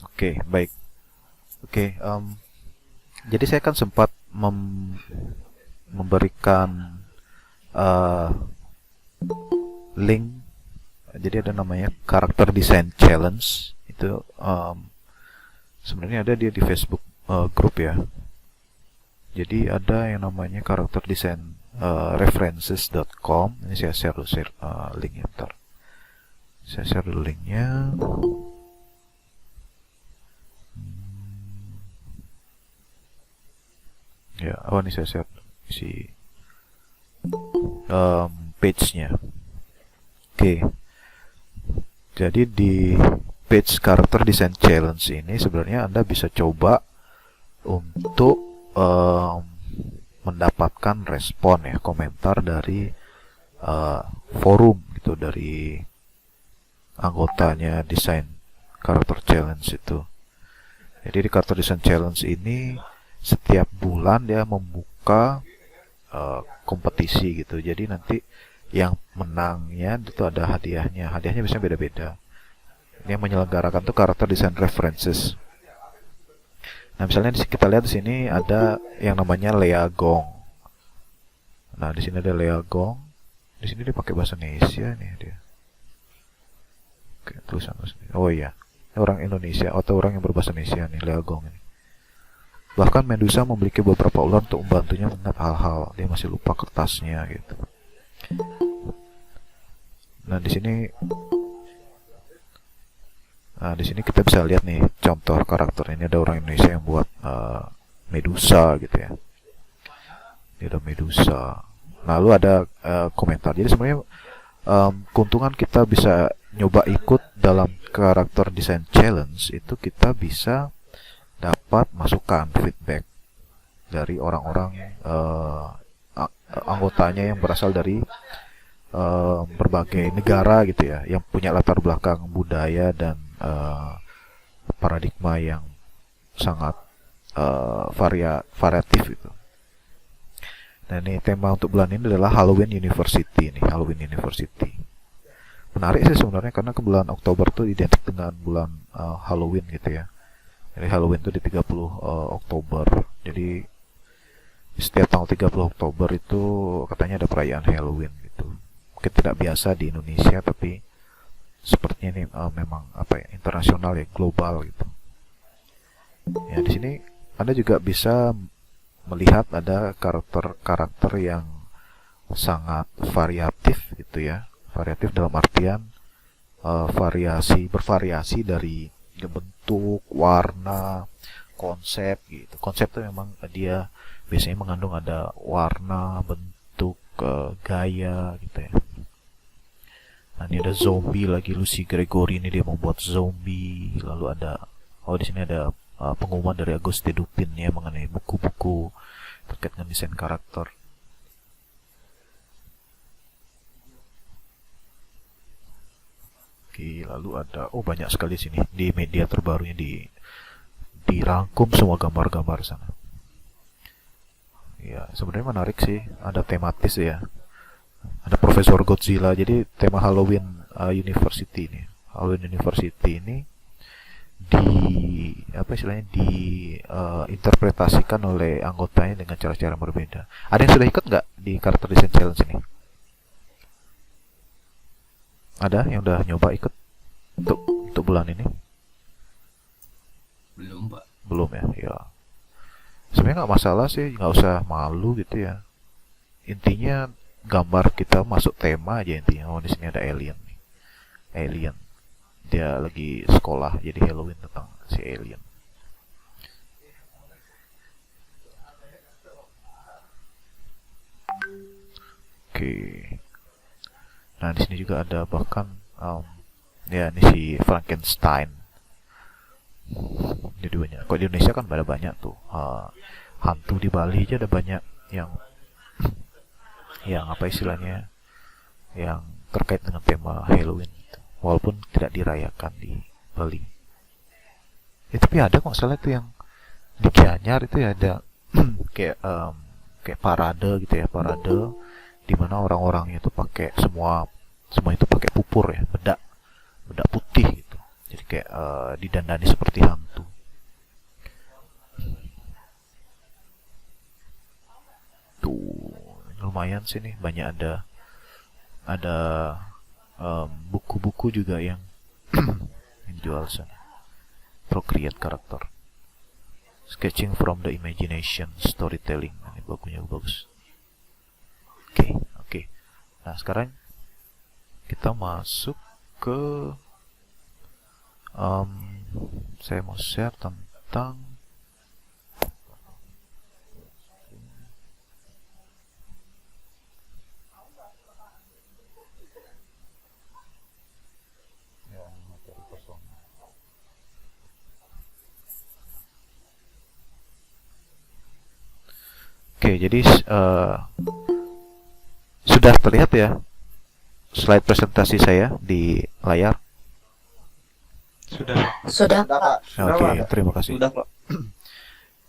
Oke, baik. Oke, jadi saya kan sempat memberikan eh, link. Jadi ada namanya karakter design challenge. Itu sebenarnya ada dia di Facebook grup ya. Jadi ada yang namanya karakter design references.com. Ini saya share dulu linknya bentar. Saya share dulu linknya. Ya, ini saya share si page-nya. Oke. Jadi di page karakter design challenge ini sebenarnya Anda bisa coba untuk mendapatkan respon ya, komentar dari forum gitu, dari anggotanya desain karakter challenge itu. Jadi di karakter design challenge ini setiap bulan dia membuka kompetisi gitu. Jadi nanti yang menangnya itu ada hadiahnya. Hadiahnya biasanya beda-beda. Ini yang menyelenggarakan tuh karakter design references. Nah, misalnya kita lihat di sini ada yang namanya Lea Gong. Nah, di sini ada Lea Gong. Di sini dia pakai bahasa Indonesia nih dia. Oke, tulisan bahasa Indonesia. Oh iya. Ini orang Indonesia atau orang yang berbahasa Indonesia nih, Lea Gong ini. Bahkan Medusa memiliki beberapa ular untuk membantunya mengingat hal-hal. Dia masih lupa kertasnya gitu. Nah, di sini kita bisa lihat nih contoh karakter ini. Ada orang Indonesia yang buat Medusa gitu ya. Ini ada Medusa. Lalu ada komentar. Jadi sebenarnya keuntungan kita bisa nyoba ikut dalam karakter design challenge itu kita bisa dapat masukan feedback dari orang-orang anggotanya yang berasal dari berbagai negara gitu ya, yang punya latar belakang budaya dan paradigma yang sangat variatif itu. Nah, ini tema untuk bulan ini adalah Halloween University nih, Halloween University. Menarik sih sebenarnya karena ke bulan Oktober tuh identik dengan bulan Halloween gitu ya. Jadi Halloween itu di 30 Oktober. Jadi setiap tanggal 30 Oktober itu katanya ada perayaan Halloween gitu. Mungkin tidak biasa di Indonesia tapi sepertinya ini memang apa ya, internasional ya, global gitu. Ya, di sini Anda juga bisa melihat ada karakter-karakter yang sangat variatif gitu ya. Variatif dalam artian bervariasi dari bentuk, warna, konsep gitu. Konsep itu memang dia biasanya mengandung ada warna, bentuk, gaya gitu ya. Nah, ini ada zombie lagi, Lucy Gregory ini dia membuat zombie. Lalu ada di sini ada pengumuman dari Auguste Dupin ya mengenai buku-buku terkait dengan desain karakter. Oke, lalu ada banyak sekali sini di media terbarunya dirangkum semua gambar-gambar sana. Ya, sebenarnya menarik sih, ada tematis ya. Ada Profesor Godzilla. Jadi tema Halloween University ini. Halloween University ini diinterpretasikan oleh anggotanya dengan cara-cara berbeda. Ada yang sudah ikut nggak di karakter design challenge ini? Ada yang udah nyoba ikut untuk bulan ini? Belum, Pak. Belum ya. Ya. Sebenarnya nggak masalah sih, nggak usah malu gitu ya. Intinya gambar kita masuk tema aja intinya. Di sini ada alien nih. Alien. Dia lagi sekolah jadi Halloween tentang si alien. Oke. Nah, di sini juga ada bahkan ya ini si Frankenstein. Jadi banyak. Kok di Indonesia kan ada banyak tuh hantu di Bali aja ada banyak yang apa istilahnya yang terkait dengan tema Halloween gitu. Walaupun tidak dirayakan di Bali. Tapi ada kok salah itu yang di Gianyar itu ya ada kayak parade gitu ya, parade di mana orang-orangnya itu pakai semua itu pakai pupur ya, bedak putih gitu. Jadi kayak didandani seperti hantu. Tuh lumayan sih nih, banyak ada buku-buku juga yang yang jual sana. Procreate karakter, sketching from the imagination, storytelling. Ini bukunya bagus. Oke. Nah sekarang kita masuk ke saya mau share tentang jadi sudah terlihat ya slide presentasi saya di layar? Sudah, Pak. Oke, terima kasih. Sudah, Pak.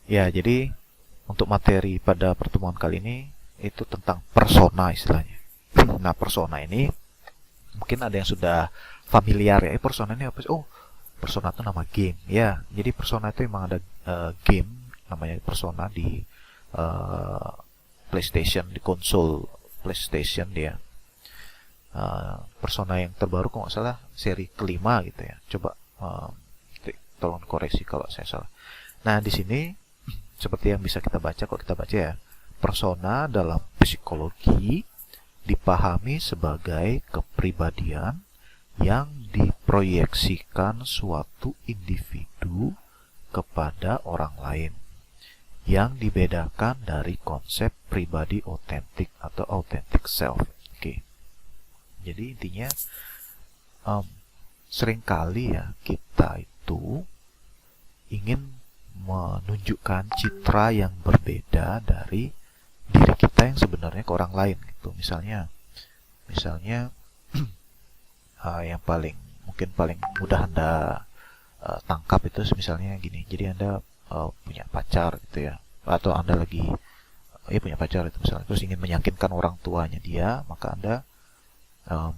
Ya, jadi untuk materi pada pertemuan kali ini itu tentang persona istilahnya. Nah, persona ini mungkin ada yang sudah familiar ya. Persona ini apa sih? Oh, persona itu nama game. Ya, jadi persona itu memang ada game namanya persona di PlayStation, di konsol PlayStation dia. Persona yang terbaru kalau nggak salah seri kelima gitu ya. Coba tolong koreksi kalau saya salah. Nah di sini seperti yang bisa kita baca, kalau kita baca ya, persona dalam psikologi dipahami sebagai kepribadian yang diproyeksikan suatu individu kepada orang lain, yang dibedakan dari konsep pribadi otentik atau authentic self. Jadi intinya seringkali ya kita itu ingin menunjukkan citra yang berbeda dari diri kita yang sebenarnya ke orang lain gitu. Misalnya yang paling mudah Anda tangkap itu misalnya gini. Jadi Anda punya pacar gitu ya, atau Anda lagi punya pacar itu misalnya, terus ingin meyakinkan orang tuanya dia, maka Anda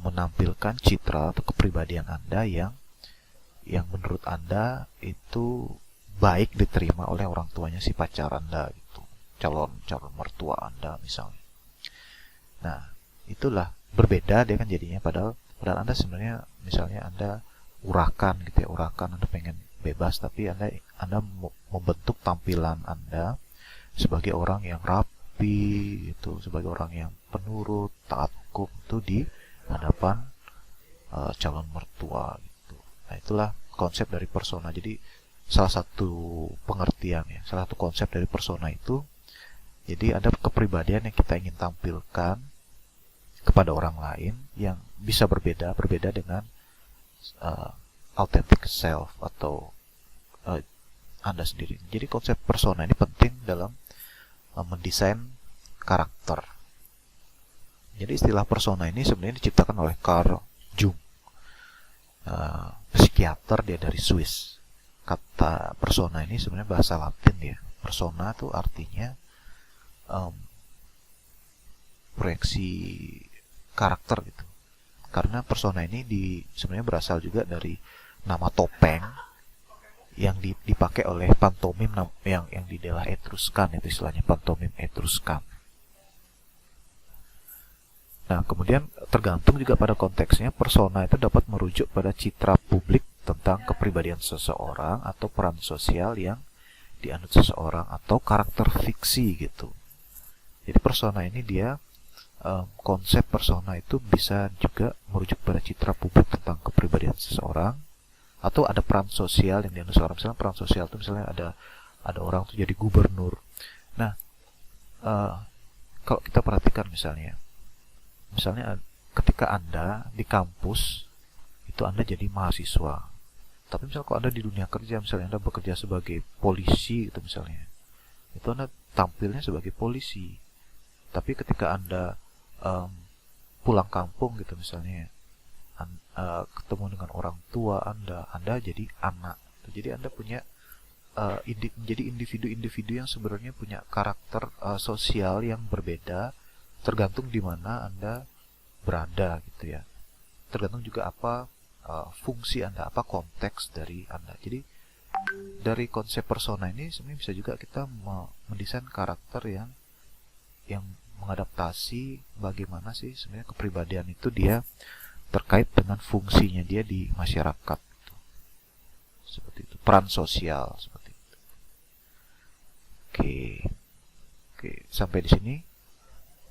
menampilkan citra atau kepribadian Anda yang menurut Anda itu baik diterima oleh orang tuanya si pacar Anda gitu, calon mertua Anda misalnya. Nah, itulah berbeda dia kan jadinya, padahal Anda sebenarnya misalnya Anda urakan gitu ya, Anda pengen bebas, tapi Anda membentuk tampilan Anda sebagai orang yang rapi gitu, sebagai orang yang penurut, taat hukum itu di hadapan calon mertua gitu. Nah, itulah konsep dari persona. Jadi salah satu pengertian ya, salah satu konsep dari persona itu, jadi ada kepribadian yang kita ingin tampilkan kepada orang lain yang bisa berbeda dengan authentic self atau Anda sendiri. Jadi konsep persona ini penting dalam mendesain karakter. Jadi istilah persona ini sebenarnya diciptakan oleh Carl Jung, psikiater, dia dari Swiss. Kata persona ini sebenarnya bahasa Latin ya. Persona itu artinya proyeksi karakter gitu. Karena persona ini sebenarnya berasal juga dari nama topeng yang dipakai oleh pantomim yang di daerah Etruskan, itu istilahnya pantomim Etruskan. Nah, kemudian tergantung juga pada konteksnya, persona itu dapat merujuk pada citra publik tentang kepribadian seseorang atau peran sosial yang dianut seseorang atau karakter fiksi gitu. Jadi persona ini dia konsep persona itu bisa juga merujuk pada citra publik tentang kepribadian seseorang atau ada peran sosial yang dianut seseorang. Misalnya peran sosial itu misalnya ada orang tuh jadi gubernur. Nah, kalau kita perhatikan misalnya ketika Anda di kampus itu Anda jadi mahasiswa, tapi misalnya kalau Anda di dunia kerja, misalnya Anda bekerja sebagai polisi gitu misalnya, itu Anda tampilnya sebagai polisi. Tapi ketika Anda pulang kampung gitu misalnya, ketemu dengan orang tua Anda jadi anak. Jadi Anda punya menjadi individu-individu yang sebenarnya punya karakter sosial yang berbeda, tergantung di mana Anda berada gitu ya. Tergantung juga apa fungsi Anda, apa konteks dari Anda. Jadi dari konsep persona ini sebenarnya bisa juga kita mendesain karakter yang mengadaptasi bagaimana sih sebenarnya kepribadian itu dia terkait dengan fungsinya dia di masyarakat. Seperti itu, peran sosial seperti itu. Oke, sampai di sini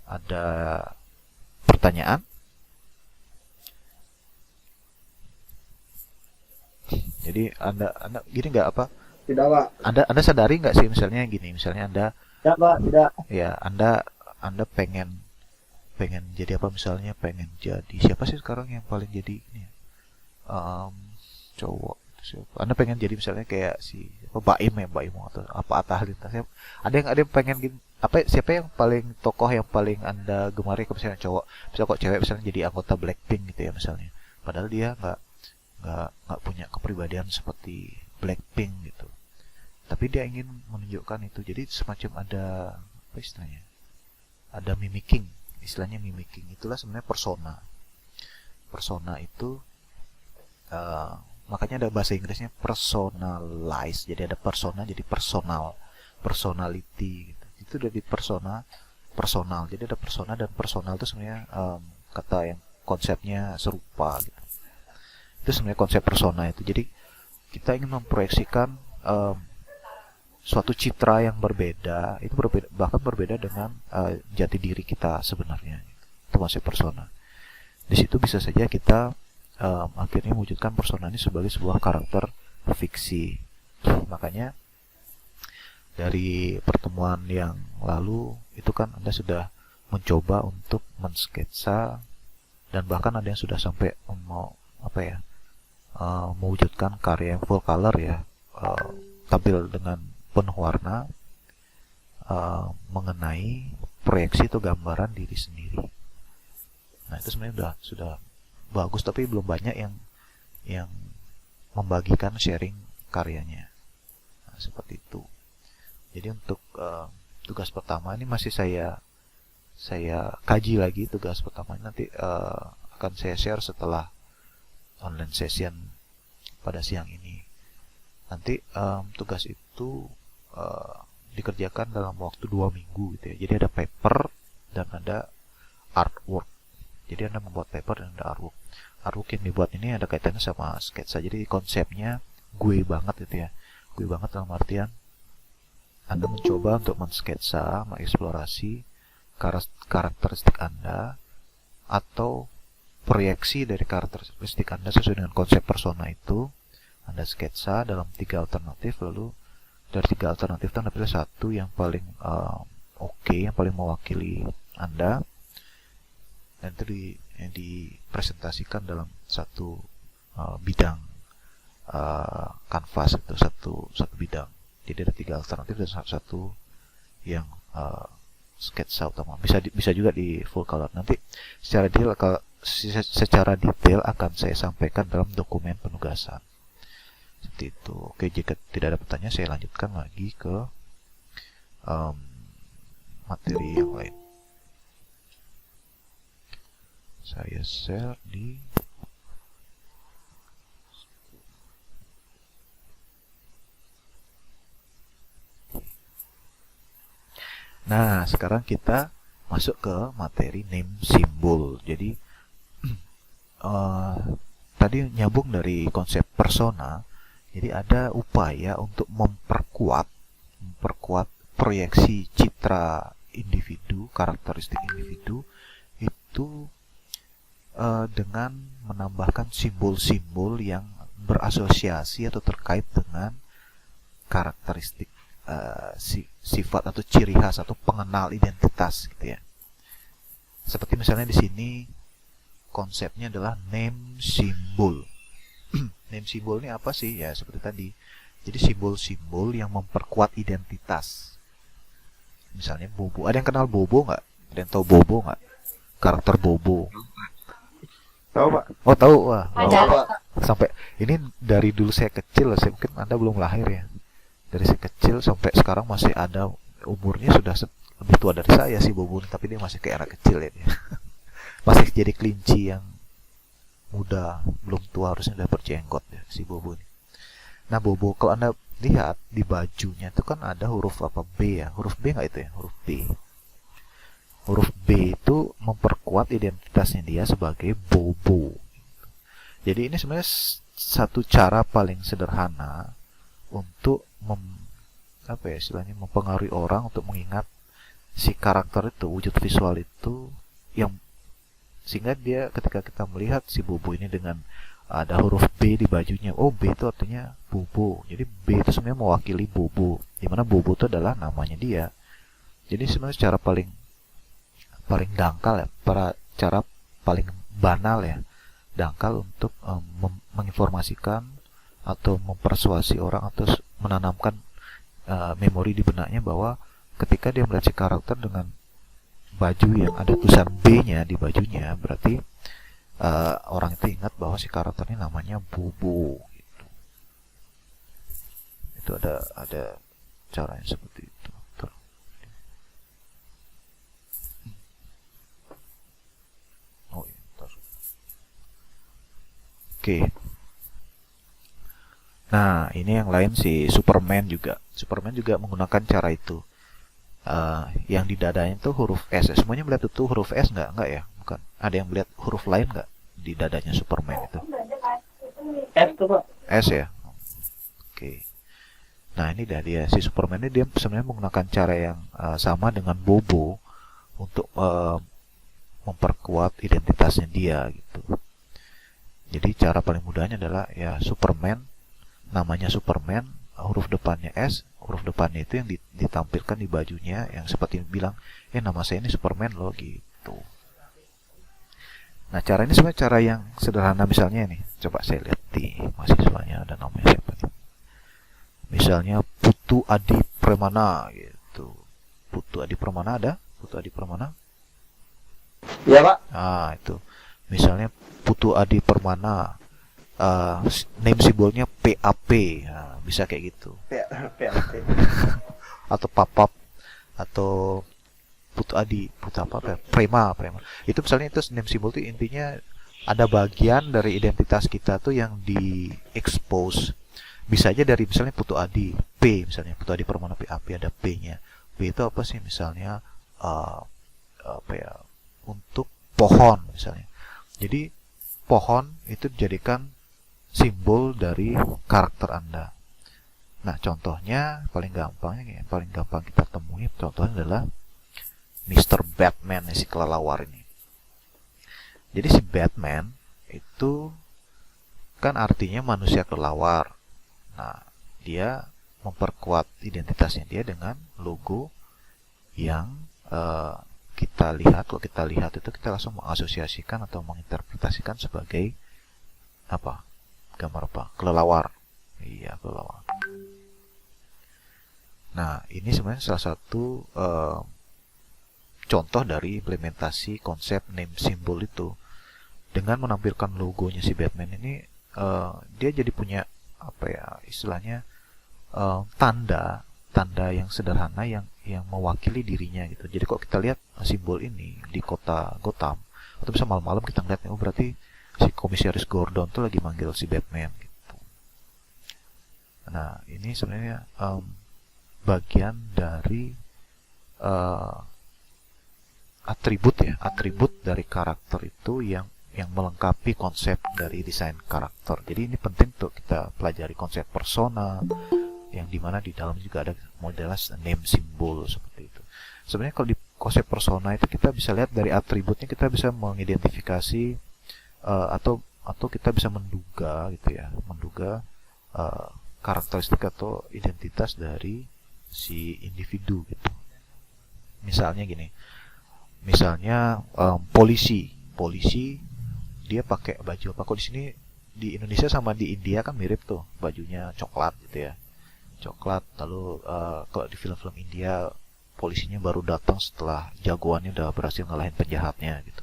ada pertanyaan? Jadi anda gini nggak apa? Tidak, Pak. Anda sadari nggak sih misalnya gini, misalnya Anda Tidak, Pak, tidak. ya Anda pengen jadi apa, misalnya pengen jadi siapa sih sekarang yang paling jadi ini ya? Cowok siapa? Anda pengen jadi misalnya kayak si apa, Baim atau apa, Atta Halilintar. Ada yang pengen gini, apa, siapa yang paling tokoh yang paling Anda gemari, kalau misalnya cowok, misalnya kok cewek misalnya jadi anggota Blackpink gitu ya misalnya, padahal dia nggak punya kepribadian seperti Blackpink gitu, tapi dia ingin menunjukkan itu. Jadi semacam ada apa istilahnya, ada mimicking, istilahnya mimicking. Itulah sebenarnya persona itu makanya ada bahasa Inggrisnya personalize. Jadi ada persona, jadi personality gitu. Itu dari personal. Jadi ada persona dan personal itu sebenarnya kata yang konsepnya serupa gitu. Itu sebenarnya konsep persona itu. Jadi kita ingin memproyeksikan suatu citra yang berbeda, itu bahkan berbeda dengan jati diri kita sebenarnya. Itu konsep persona. Di situ bisa saja kita akhirnya mewujudkan persona ini sebagai sebuah karakter fiksi. Makanya dari pertemuan yang lalu itu kan Anda sudah mencoba untuk mensketsa, dan bahkan ada yang sudah sampai mau mewujudkan karya yang full color ya, tampil dengan penuh warna, mengenai proyeksi atau gambaran diri sendiri. Nah itu sebenarnya sudah bagus, tapi belum banyak yang membagikan sharing karyanya. Nah, seperti itu. Jadi untuk tugas pertama ini masih saya kaji lagi. Tugas pertama ini nanti akan saya share setelah online session pada siang ini. Nanti tugas itu dikerjakan dalam waktu 2 minggu gitu ya. Jadi ada paper dan ada artwork. Jadi Anda membuat paper dan ada artwork. Artwork yang dibuat ini ada kaitannya sama sketsa. Jadi konsepnya gue banget gitu ya. Gue banget dalam artian Anda mencoba untuk mensketsa, mengeksplorasi karakteristik Anda atau proyeksi dari karakteristik Anda sesuai dengan konsep persona itu. Anda sketsa dalam 3 alternatif, lalu dari 3 alternatif itu Anda pilih satu yang paling oke, yang paling mewakili Anda, dan itu dipresentasikan dalam satu bidang kanvas itu, satu bidang. Jadi ada 3 alternatif dan satu yang sketsa utama. Bisa juga di full color. Nanti secara detail akan saya sampaikan dalam dokumen penugasan. Seperti itu. Oke, jika tidak ada pertanyaan, saya lanjutkan lagi ke materi yang lain. Saya share di Nah, sekarang kita masuk ke materi name symbol. Jadi tadi nyambung dari konsep persona. Jadi ada upaya untuk memperkuat proyeksi citra individu, karakteristik individu itu dengan menambahkan simbol-simbol yang berasosiasi atau terkait dengan karakteristik sifat atau ciri khas atau pengenal identitas gitu ya. Seperti misalnya di sini konsepnya adalah name symbol. Name symbol ini apa sih? Ya seperti tadi. Jadi simbol-simbol yang memperkuat identitas. Misalnya Bobo. Ada yang kenal Bobo nggak? Ada yang tahu Bobo nggak? Karakter Bobo. Tahu, Pak? Oh tahu, wah. Ada, Pak. Sampai ini dari dulu saya kecil, saya mungkin Anda belum lahir ya. Dari saya kecil sampai sekarang masih ada, umurnya sudah lebih tua dari saya sih Bobo, tapi dia masih kayak anak kecil ya dia. Masih jadi kelinci yang muda, belum tua, harusnya udah berjenggot ya si Bobo ini. Nah Bobo, kalau Anda lihat di bajunya itu kan ada huruf apa, B ya, huruf B nggak itu ya, huruf B. Huruf B itu memperkuat identitasnya dia sebagai Bobo. Jadi ini sebenarnya satu cara paling sederhana untuk apa ya istilahnya, mempengaruhi orang untuk mengingat si karakter itu, wujud visual itu, yang sehingga dia ketika kita melihat si Bobo ini dengan ada huruf B di bajunya, oh B itu artinya Bobo. Jadi B itu sebenarnya mewakili Bobo, dimana Bobo itu adalah namanya dia. Jadi sebenarnya secara paling dangkal ya, cara paling banal ya, dangkal untuk menginformasikan atau mempersuasi orang atau menanamkan memori di benaknya bahwa ketika dia melihat si karakter dengan baju yang ada tulisan B-nya di bajunya, berarti orang itu ingat bahwa si karakternya namanya Bobo gitu. Itu ada caranya seperti itu. Oh iya, oke. Nah, ini yang lain si Superman juga. Superman juga menggunakan cara itu. Yang di dadanya itu huruf S. Semuanya melihat itu huruf S nggak? Nggak ya? Bukan. Ada yang melihat huruf lain nggak di dadanya Superman itu? S tuh Pak. S ya? Oke. Nah ini dia. Si Superman ini dia sebenarnya menggunakan cara yang sama dengan Bobo untuk memperkuat identitasnya dia gitu. Jadi cara paling mudahnya adalah ya Superman, namanya Superman, huruf depannya S, huruf depannya itu yang ditampilkan di bajunya, yang seperti bilang, nama saya ini Superman loh gitu. Nah cara ini sebenarnya cara yang sederhana. Misalnya nih, coba saya lihat di mahasiswanya ada namanya siapa nih. Misalnya Putu Adi Permana gitu. Putu Adi Permana ada? Putu Adi Permana? Iya Pak. Ah itu. Misalnya Putu Adi Permana, name simbolnya PAP, nah, bisa kayak gitu. PAP. Atau Papap, atau Putu Adi, Putu apa ya? Prema. Itu misalnya itu name simbol itu intinya ada bagian dari identitas kita tuh yang di expose. Bisa aja dari misalnya Putu Adi P, misalnya Putu Adi Permana PAP ada P-nya. P itu apa sih? Misalnya apa ya? Untuk pohon misalnya. Jadi pohon itu dijadikan simbol dari karakter Anda. Nah, contohnya paling gampang kita temui contohnya adalah Mr. Batman, si kelelawar ini. Jadi si Batman itu kan artinya manusia kelelawar. Nah, dia memperkuat identitasnya dia dengan logo yang kalau kita lihat itu kita langsung mengasosiasikan atau menginterpretasikan sebagai apa? Gambar apa? Kelelawar. Iya, kelelawar. Nah, ini sebenarnya salah satu contoh dari implementasi konsep name symbol itu. Dengan menampilkan logonya si Batman ini, dia jadi punya apa ya istilahnya, tanda yang sederhana yang mewakili dirinya gitu. Jadi kalau kita lihat simbol ini di kota Gotham, atau bisa malam-malam kita ngeliat, oh berarti si komisaris Gordon tuh lagi manggil si Batman gitu. Nah ini sebenarnya bagian dari atribut dari karakter itu yang melengkapi konsep dari desain karakter. Jadi ini penting untuk kita pelajari konsep persona, yang dimana di dalam juga ada modelnya name symbol seperti itu. Sebenarnya kalau di konsep persona itu kita bisa lihat dari atributnya, kita bisa mengidentifikasi atau kita bisa menduga gitu ya, karakteristik atau identitas dari si individu gitu. Misalnya gini, polisi dia pakai baju apa? Kok di sini di Indonesia sama di India kan mirip tuh, bajunya coklat gitu ya, coklat. Lalu kalau di film-film India polisinya baru datang setelah jagoannya udah berhasil ngalahin penjahatnya gitu.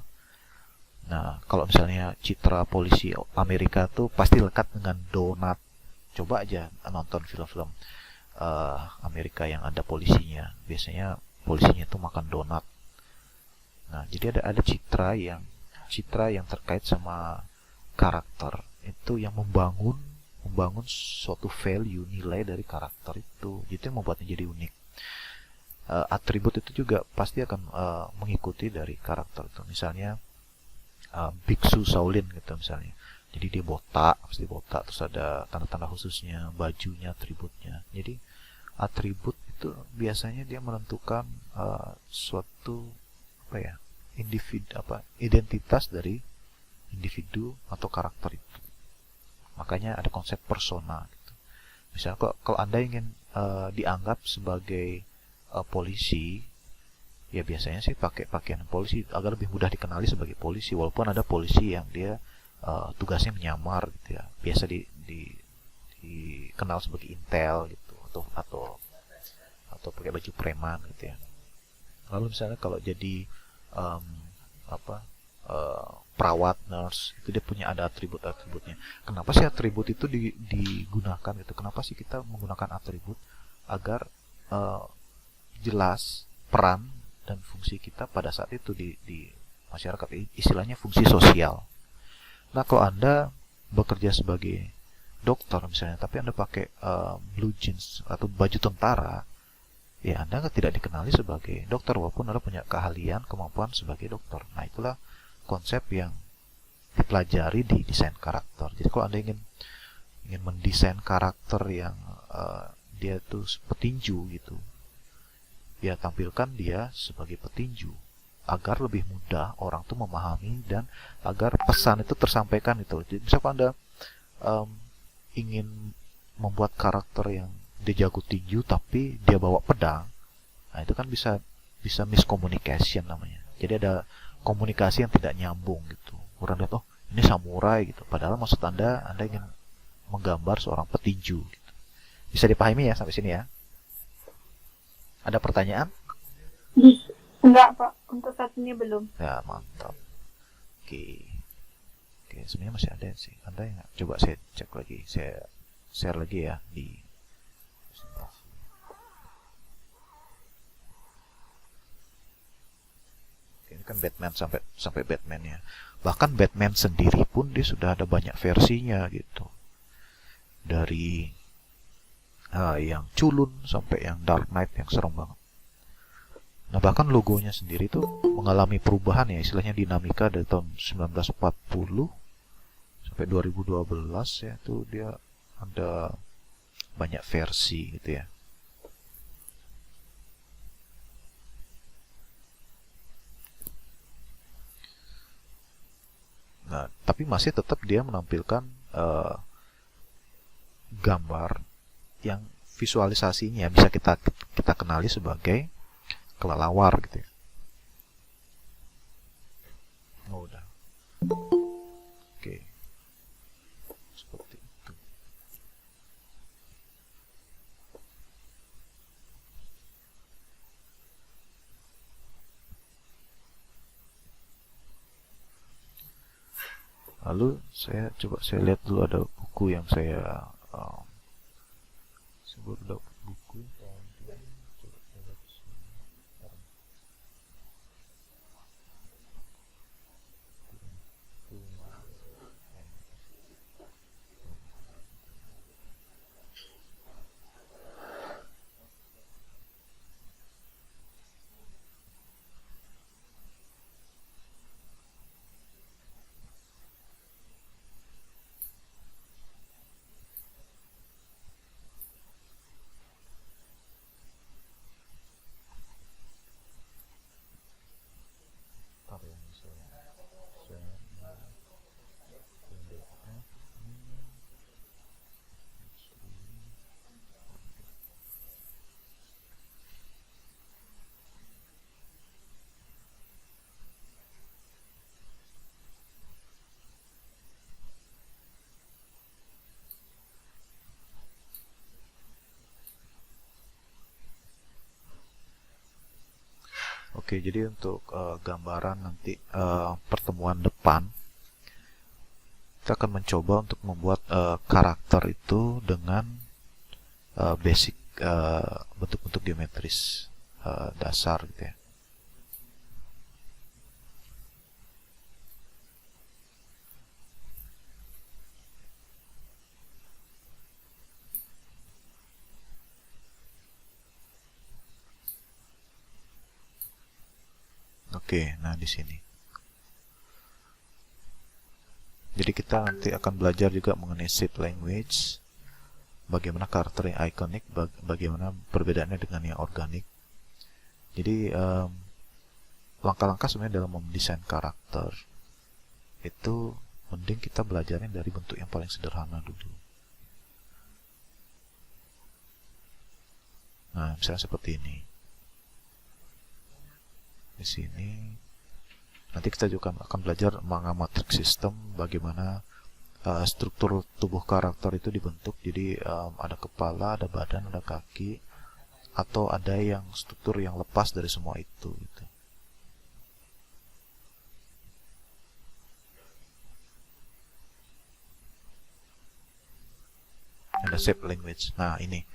Nah kalau misalnya citra polisi Amerika tuh pasti lekat dengan donat. Coba aja nonton film-film Amerika yang ada polisinya, biasanya polisinya tuh makan donat. Nah jadi ada citra yang terkait sama karakter itu yang membangun suatu value, nilai dari karakter itu yang membuatnya jadi unik. Atribut itu juga pasti akan mengikuti dari karakter itu. Misalnya biksu Shaolin gitu misalnya, jadi dia botak, pasti botak, terus ada tanda-tanda khususnya, bajunya, atributnya. Jadi atribut itu biasanya dia menentukan suatu identitas dari individu atau karakter itu. Makanya ada konsep persona gitu. Misalnya kalau Anda ingin dianggap sebagai polisi, ya biasanya sih pakai pakaian polisi agar lebih mudah dikenali sebagai polisi. Walaupun ada polisi yang dia tugasnya menyamar gitu ya, biasa dikenal sebagai intel gitu, atau pakai baju preman gitu ya. Lalu misalnya kalau jadi perawat, nurse, itu dia punya ada atribut-atributnya. Kenapa sih atribut itu digunakan gitu? Kenapa sih kita menggunakan atribut? Agar jelas peran dan fungsi kita pada saat itu di masyarakat, istilahnya fungsi sosial. Nah, kalau Anda bekerja sebagai dokter misalnya, tapi Anda pakai blue jeans atau baju tentara, ya Anda tidak dikenali sebagai dokter walaupun Anda punya keahlian, kemampuan sebagai dokter. Nah, itulah konsep yang dipelajari di desain karakter. Jadi kalau Anda ingin mendesain karakter yang dia tuh petinju gitu, ya tampilkan dia sebagai petinju agar lebih mudah orang tuh memahami dan agar pesan itu tersampaikan itu. Jadi misalkan Anda ingin membuat karakter yang dia jago tinju tapi dia bawa pedang, nah itu kan bisa miscommunication namanya. Jadi ada komunikasi yang tidak nyambung gitu. Orang lihat, oh ini samurai gitu, padahal maksud Anda ingin menggambar seorang petinju gitu. Bisa dipahami ya sampai sini ya? Ada pertanyaan? Enggak, Pak. Untuk saat ini belum. Ya, mantap. Oke, sebenarnya masih ada sih. Anda yang coba saya cek lagi, saya share lagi ya di presentasi. Oke, ini kan Batman sampai Batman ya. Bahkan Batman sendiri pun dia sudah ada banyak versinya gitu. Dari yang culun sampai yang Dark Knight yang serem banget. Nah, bahkan logonya sendiri tuh mengalami perubahan ya, istilahnya dinamika dari tahun 1940 sampai 2012 ya, tuh dia ada banyak versi gitu ya. Nah, tapi masih tetap dia menampilkan gambar yang visualisasinya bisa kita kenali sebagai kelelawar gitu ya. Oh, udah. Oke. Seperti itu. Lalu saya lihat dulu, ada buku yang saya baru dapat buku. Oke, jadi untuk gambaran nanti pertemuan depan, kita akan mencoba untuk membuat karakter itu dengan basic bentuk-bentuk geometris dasar gitu ya. Oke, nah di sini. Jadi kita nanti akan belajar juga mengenai shape language, bagaimana karakter yang iconic, bagaimana perbedaannya dengan yang organik. Jadi langkah-langkah sebenarnya dalam mendesain karakter itu mending kita belajarnya dari bentuk yang paling sederhana dulu. Nah, misalnya seperti ini. Di sini nanti kita juga akan belajar mengamati sistem, bagaimana struktur tubuh karakter itu dibentuk. Jadi ada kepala, ada badan, ada kaki, atau ada yang struktur yang lepas dari semua itu gitu. Ada shape language. Nah, ini.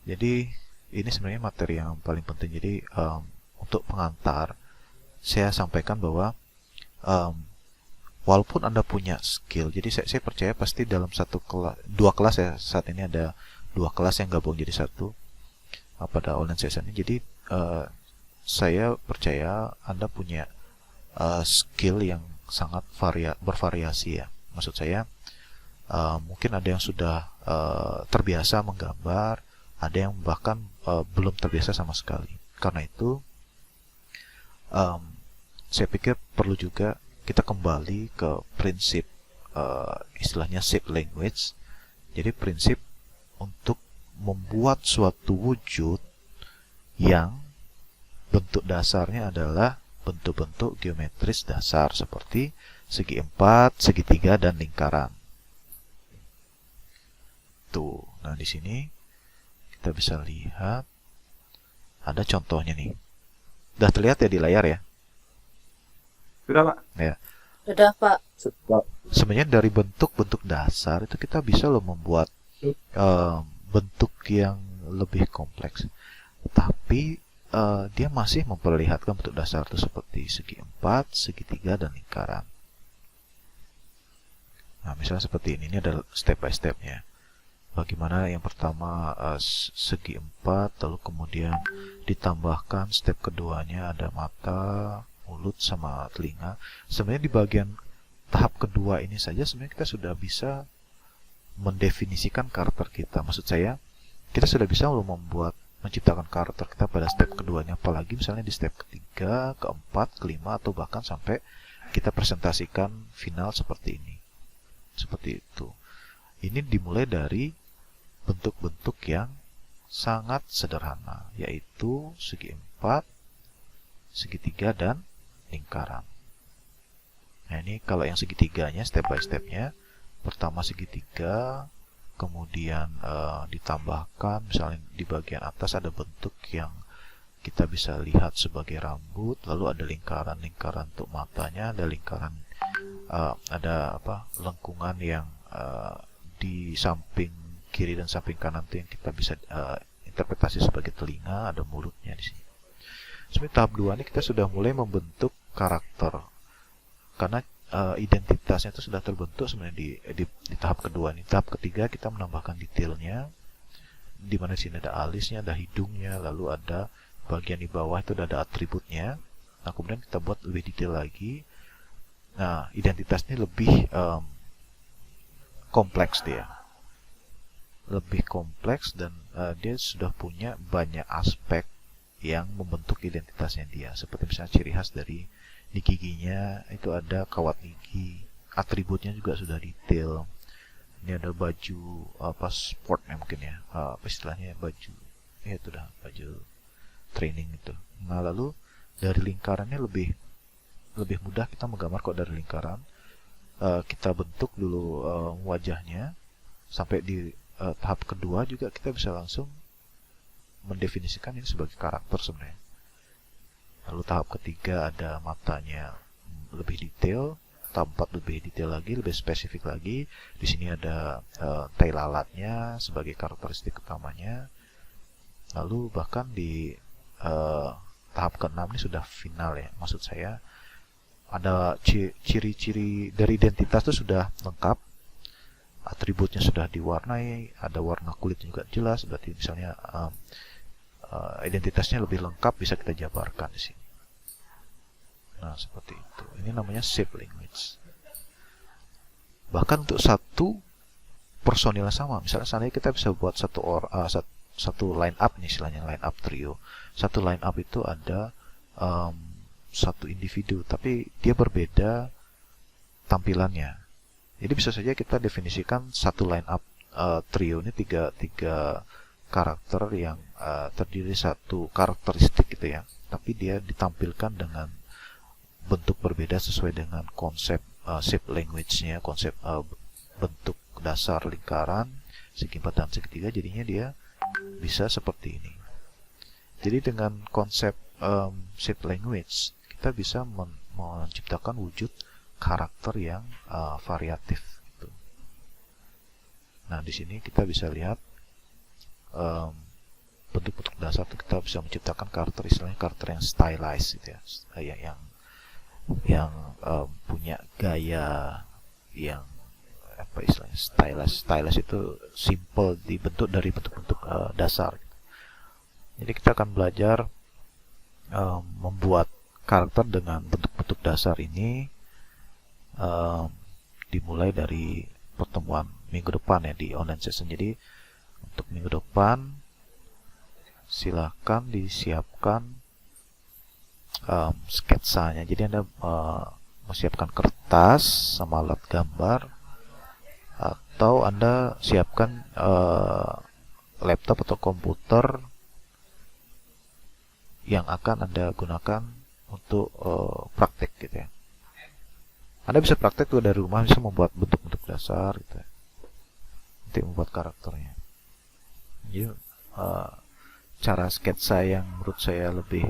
Jadi ini sebenarnya materi yang paling penting. Jadi untuk pengantar saya sampaikan bahwa walaupun Anda punya skill, jadi saya percaya pasti dalam dua kelas ya, saat ini ada 2 kelas yang gabung jadi satu pada online session ini. Jadi saya percaya Anda punya skill yang sangat bervariasi ya. Maksud saya mungkin ada yang sudah terbiasa menggambar, ada yang bahkan belum terbiasa sama sekali. Karena itu saya pikir perlu juga kita kembali ke prinsip istilahnya shape language. Jadi prinsip untuk membuat suatu wujud yang bentuk dasarnya adalah bentuk-bentuk geometris dasar seperti segi 4, segitiga, dan lingkaran. Tuh, nah di sini kita bisa lihat ada contohnya nih. Udah terlihat ya di layar ya? Sudah, Pak. Ya. Sudah, Pak. Sebenarnya dari bentuk-bentuk dasar itu kita bisa loh membuat bentuk yang lebih kompleks. Tapi dia masih memperlihatkan bentuk dasar itu seperti segi 4, segitiga, dan lingkaran. Nah, misalnya seperti ini ada step by stepnya. Bagaimana yang pertama segi 4, lalu kemudian ditambahkan step keduanya ada mata, mulut, sama telinga. Sebenarnya di bagian tahap kedua ini saja sebenarnya kita sudah bisa mendefinisikan karakter kita. Maksud saya, kita sudah bisa menciptakan karakter kita pada step keduanya. Apalagi misalnya di step ketiga, keempat, kelima, atau bahkan sampai kita presentasikan final seperti ini. Seperti itu. Ini dimulai dari bentuk-bentuk yang sangat sederhana, yaitu segi 4, segitiga, dan lingkaran. Nah, ini kalau yang segitiganya step by stepnya, pertama segitiga, kemudian ditambahkan misalnya di bagian atas ada bentuk yang kita bisa lihat sebagai rambut, lalu ada lingkaran untuk matanya, ada lingkaran ada lengkungan yang di samping kiri dan samping kanan itu yang kita bisa interpretasi sebagai telinga, ada mulutnya di sini. Sebenarnya tahap 2 ini kita sudah mulai membentuk karakter. Karena identitasnya itu sudah terbentuk sebenarnya di tahap kedua ini. Tahap ketiga kita menambahkan detailnya, di mana di sini ada alisnya, ada hidungnya, lalu ada bagian di bawah itu ada atributnya. Nah, kemudian kita buat lebih detail lagi. Nah, identitas ini lebih kompleks dia. Lebih kompleks dan dia sudah punya banyak aspek yang membentuk identitasnya dia. Seperti misalnya ciri khas dari di giginya itu ada kawat gigi, atributnya juga sudah detail. Ini ada baju sportnya mungkin ya, istilahnya baju, ya itu dah baju training itu. Nah, lalu dari lingkarannya lebih mudah kita menggambar kok dari lingkaran. Kita bentuk dulu wajahnya sampai di tahap kedua juga kita bisa langsung mendefinisikan ini sebagai karakter sebenarnya. Lalu tahap ketiga ada matanya lebih detail, tahap 4 lebih detail lagi, lebih spesifik lagi. Di sini ada tai lalatnya sebagai karakteristik utamanya. Lalu bahkan di tahap ke-6 ini sudah final ya. Maksud saya ada ciri-ciri dari identitas itu sudah lengkap. Atributnya sudah diwarnai, ada warna kulit juga jelas, berarti misalnya identitasnya lebih lengkap, bisa kita jabarkan di sini. Nah, seperti itu. Ini namanya shape language. Bahkan untuk satu personil yang sama, misalnya seandainya kita bisa buat satu line up nih, istilahnya line up trio. Satu line up itu ada satu individu, tapi dia berbeda tampilannya. Jadi bisa saja kita definisikan satu line up trio ini tiga karakter yang terdiri satu karakteristik gitu ya, tapi dia ditampilkan dengan bentuk berbeda sesuai dengan konsep shape language-nya, konsep bentuk dasar lingkaran, segi 4 dan segi 3, jadinya dia bisa seperti ini. Jadi dengan konsep shape language kita bisa menciptakan wujud karakter yang variatif gitu. Nah, di sini kita bisa lihat bentuk-bentuk dasar itu kita bisa menciptakan karakter, istilahnya karakter yang stylized gitu ya, yang punya gaya yang apa istilahnya stylized itu simple, dibentuk dari bentuk-bentuk dasar gitu. Jadi kita akan belajar membuat karakter dengan bentuk-bentuk dasar ini dimulai dari pertemuan minggu depan ya, di online session. Jadi untuk minggu depan silahkan disiapkan sketsanya. Jadi Anda menyiapkan kertas sama alat gambar, atau Anda siapkan laptop atau komputer yang akan Anda gunakan untuk praktek gitu ya. Anda bisa praktek juga dari rumah, bisa membuat bentuk-bentuk dasar gitu ya, untuk membuat karakternya. Jadi cara sketsa yang menurut saya lebih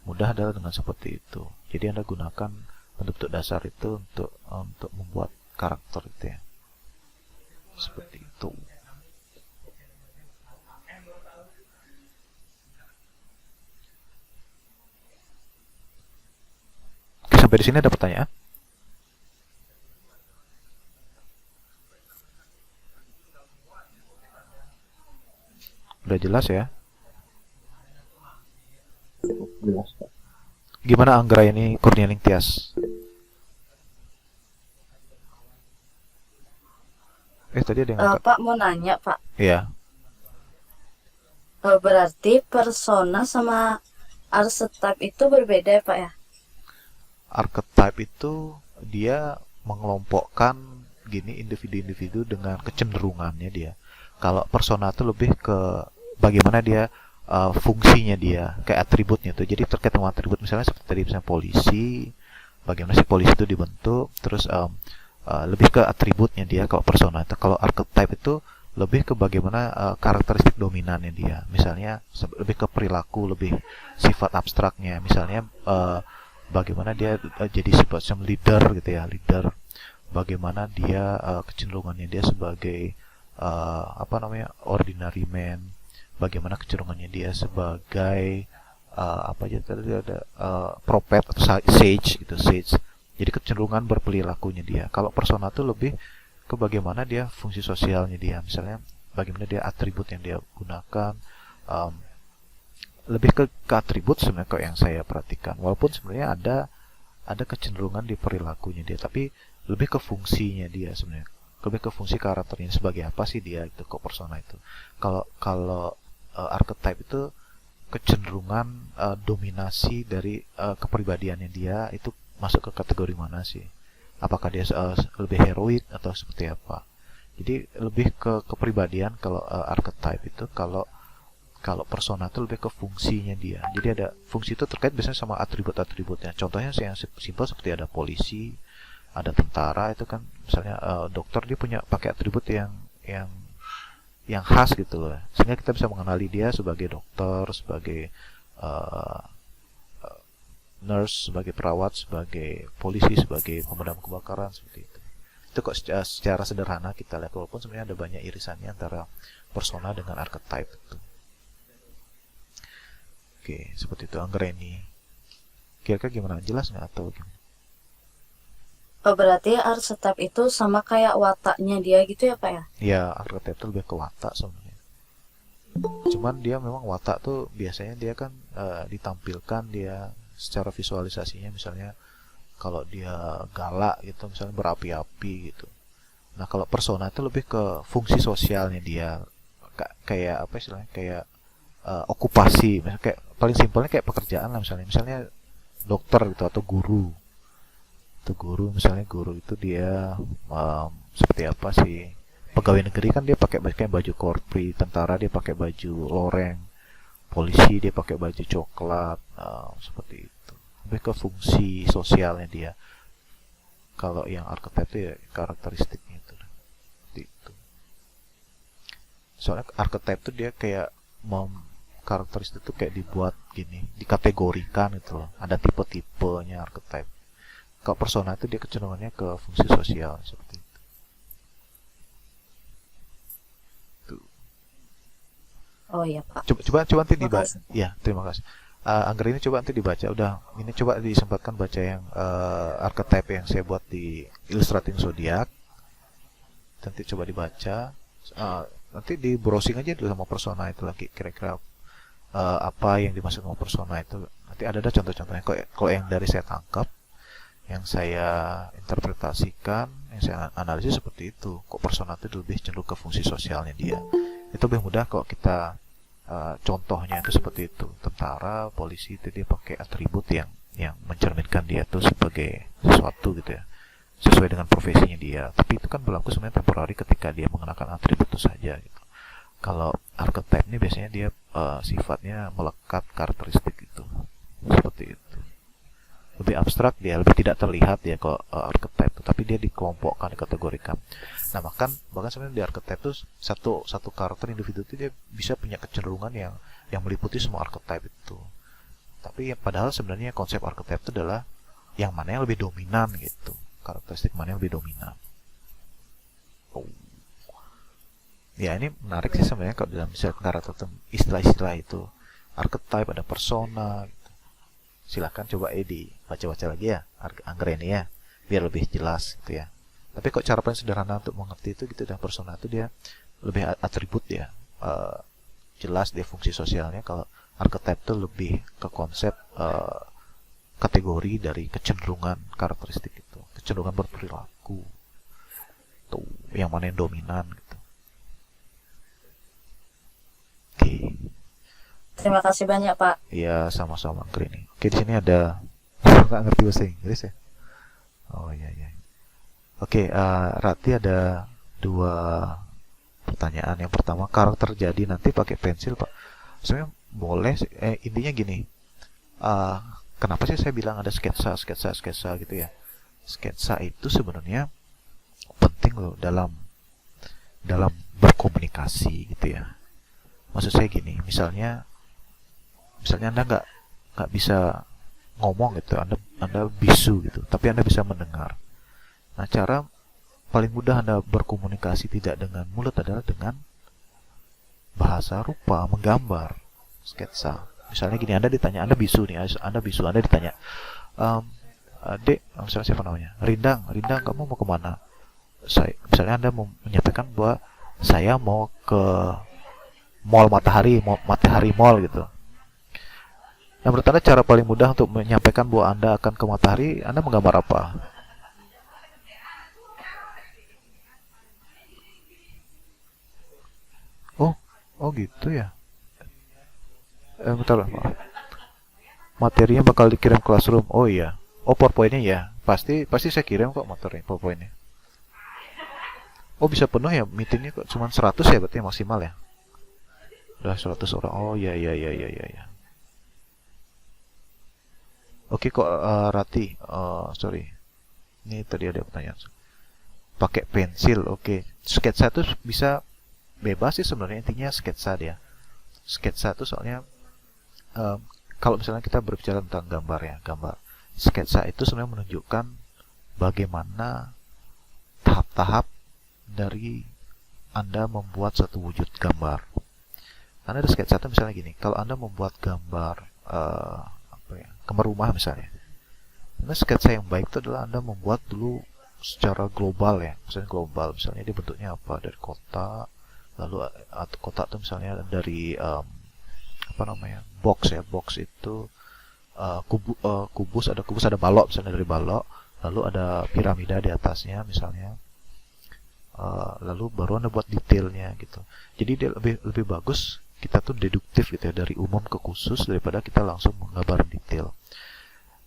mudah adalah dengan seperti itu. Jadi Anda gunakan bentuk-bentuk dasar itu untuk membuat karakter itu ya. Seperti itu. Oke, sampai di sini ada pertanyaan? Udah jelas ya? Jelas, Pak. Gimana Anggra ini Kurnianing Tias? Tadi ada yang angkat. Pak mau nanya Pak, Iya. berarti persona sama archetype itu berbeda ya Pak ya? Archetype itu dia mengelompokkan gini individu-individu dengan kecenderungannya dia. Kalau persona itu lebih ke bagaimana dia fungsinya dia, kayak atributnya tuh. Jadi terkait dengan atribut, misalnya seperti tadi misalnya polisi, bagaimana si polisi itu dibentuk, terus lebih ke atributnya dia. Kalau persona itu, kalau archetype itu lebih ke bagaimana karakteristik dominannya dia. Misalnya lebih ke perilaku, lebih sifat abstraknya. Misalnya bagaimana dia jadi semacam leader gitu ya, leader. Bagaimana dia kecenderungannya dia sebagai ordinary man. Bagaimana kecenderungannya dia sebagai prophet atau sage gitu, sage. Jadi kecenderungan berperilakunya dia. Kalau persona itu lebih ke bagaimana dia fungsi sosialnya dia, misalnya bagaimana dia atribut yang dia gunakan, lebih ke atribut sebenarnya kok yang saya perhatikan. Walaupun sebenarnya ada kecenderungan di perilakunya dia, tapi lebih ke fungsinya dia sebenarnya, lebih ke fungsi karakternya sebagai apa sih dia itu kok persona itu. Kalau archetype itu kecenderungan dominasi dari kepribadiannya dia itu masuk ke kategori mana sih? Apakah dia lebih heroik atau seperti apa? Jadi lebih ke kepribadian kalau archetype itu. Kalau persona itu lebih ke fungsinya dia. Jadi ada fungsi itu terkait biasanya sama atribut-atributnya. Contohnya yang simpel seperti ada polisi, ada tentara, itu kan misalnya dokter, dia punya pakai atribut yang khas gitu loh, sehingga kita bisa mengenali dia sebagai dokter, sebagai nurse, sebagai perawat, sebagai polisi, sebagai pemadam kebakaran, seperti itu. Itu kok secara sederhana kita lihat, walaupun sebenarnya ada banyak irisannya antara persona dengan archetype itu. Oke, seperti itu Anggreni. Kira-kira gimana? Jelas nggak atau gimana? Berarti archetype itu sama kayak wataknya dia gitu ya Pak ya? Ya, archetype itu lebih ke watak sebenarnya. Cuman dia memang watak tuh biasanya dia kan ditampilkan dia secara visualisasinya, misalnya kalau dia galak gitu, misalnya berapi-api gitu. Nah, kalau persona itu lebih ke fungsi sosialnya dia. Kayak apa istilahnya? Kayak okupasi, misalnya kayak paling simpelnya kayak pekerjaan lah, misalnya dokter gitu atau guru. Itu guru, misalnya guru itu dia seperti apa sih? Pegawai negeri kan dia pakai baju korpri, tentara dia pakai baju loreng, polisi dia pakai baju coklat, seperti itu. Lebih ke fungsi sosialnya dia. Kalau yang archetype itu ya karakteristiknya itu. Seperti itu. Soalnya archetype itu dia kayak karakteristik itu kayak dibuat gini, dikategorikan gitu loh. Ada tipe-tipenya archetype. Kalau persona itu dia kecenderungannya ke fungsi sosial seperti itu. Tuh. Oh iya Pak. Coba nanti Terima dibaca. kasih. Ya, terima kasih. Angger ini coba nanti dibaca. Udah, ini coba disempatkan baca yang archetype yang saya buat di Illustrating Zodiac. Nanti coba dibaca. Nanti di browsing aja dulu sama persona itu lagi kira-kira apa yang dimaksud sama persona itu. Nanti ada contoh-contohnya. Kalau yang dari saya tangkap, yang saya interpretasikan, yang saya analisis seperti itu. Kok persona itu lebih cenderung ke fungsi sosialnya dia. Itu lebih mudah kalau kita contohnya itu seperti itu. Tentara, polisi itu dia pakai atribut yang mencerminkan dia itu sebagai sesuatu gitu ya, sesuai dengan profesinya dia. Tapi itu kan berlaku sebenarnya temporari ketika dia mengenakan atribut itu saja gitu. Kalau archetype ini biasanya dia sifatnya melekat karakteristik itu. Seperti itu. Lebih abstrak dia, lebih tidak terlihat ya kalau archetype itu, tapi dia dikelompokkan, dikategorikan. Nah, bahkan sebenarnya di archetype itu satu karakter individu itu dia bisa punya kecenderungan yang meliputi semua archetype itu. Tapi padahal sebenarnya konsep archetype itu adalah yang mana yang lebih dominan gitu. Karakteristik mana yang lebih dominan. Oh. Ya, ini menarik sih sebenarnya kalau dalam karakter istilah-istilah itu. Archetype, ada persona gitu. Silahkan coba dibaca-baca lagi ya, Angger ini ya, biar lebih jelas gitu ya. Tapi kok cara paling sederhana untuk mengerti itu gitu, dan persona itu dia lebih atribut ya, jelas dia fungsi sosialnya. Kalau archetype itu lebih ke konsep kategori dari kecenderungan karakteristik itu, kecenderungan berperilaku tuh, yang mana yang dominan gitu. Oke. Terima kasih banyak Pak. Iya, sama-sama Angger ini. Oke, di sini ada nggak ngerti bahasa Inggris ya? Oh iya iya. Oke, Rati ada 2 pertanyaan. Yang pertama, karakter jadi nanti pakai pensil, Pak. Sebenarnya boleh. Intinya gini. Kenapa sih saya bilang ada sketsa gitu ya? Sketsa itu sebenarnya penting loh dalam berkomunikasi gitu ya. Maksud saya gini, misalnya Anda nggak bisa ngomong gitu, Anda bisu gitu, tapi Anda bisa mendengar. Nah, cara paling mudah Anda berkomunikasi tidak dengan mulut adalah dengan bahasa rupa, menggambar, sketsa. Misalnya gini, Anda ditanya, Anda bisu nih, Anda ditanya, Dek, misalnya siapa namanya, Rindang, kamu mau kemana? Misalnya Anda mau menyampaikan bahwa saya mau ke mall Matahari Mall gitu. Nah, menurut Anda cara paling mudah untuk menyampaikan bahwa Anda akan ke Matahari, Anda menggambar apa? Oh gitu ya. Bentar lah, maaf. Materinya bakal dikirim Classroom. Oh iya. Oh, PowerPoint-nya ya. Pasti saya kirim kok materi PowerPoint-nya. Oh, bisa penuh ya meetingnya kok. Cuman 100 ya berarti maksimal ya. Udah 100 orang. Oh iya. Oke kok, Rati. Sorry. Ini tadi ada pertanyaan. Pakai pensil. Oke. Sketsa itu bisa bebas sih sebenarnya, intinya sketsa dia. Sketsa itu soalnya kalau misalnya kita berbicara tentang gambar ya, gambar. Sketsa itu sebenarnya menunjukkan bagaimana tahap-tahap dari Anda membuat satu wujud gambar. Karena ada sketsa itu misalnya gini, kalau Anda membuat gambar gambar rumah misalnya. Nah, sketsa yang baik itu adalah Anda membuat dulu secara global ya, misalnya dia bentuknya apa, dari kota, lalu atau kotak itu misalnya dari box itu kubus, ada balok misalnya, dari balok lalu ada piramida di atasnya misalnya. Lalu baru Anda buat detailnya gitu. Jadi dia lebih bagus kita tuh deduktif gitu ya, dari umum ke khusus daripada kita langsung menggambar detail.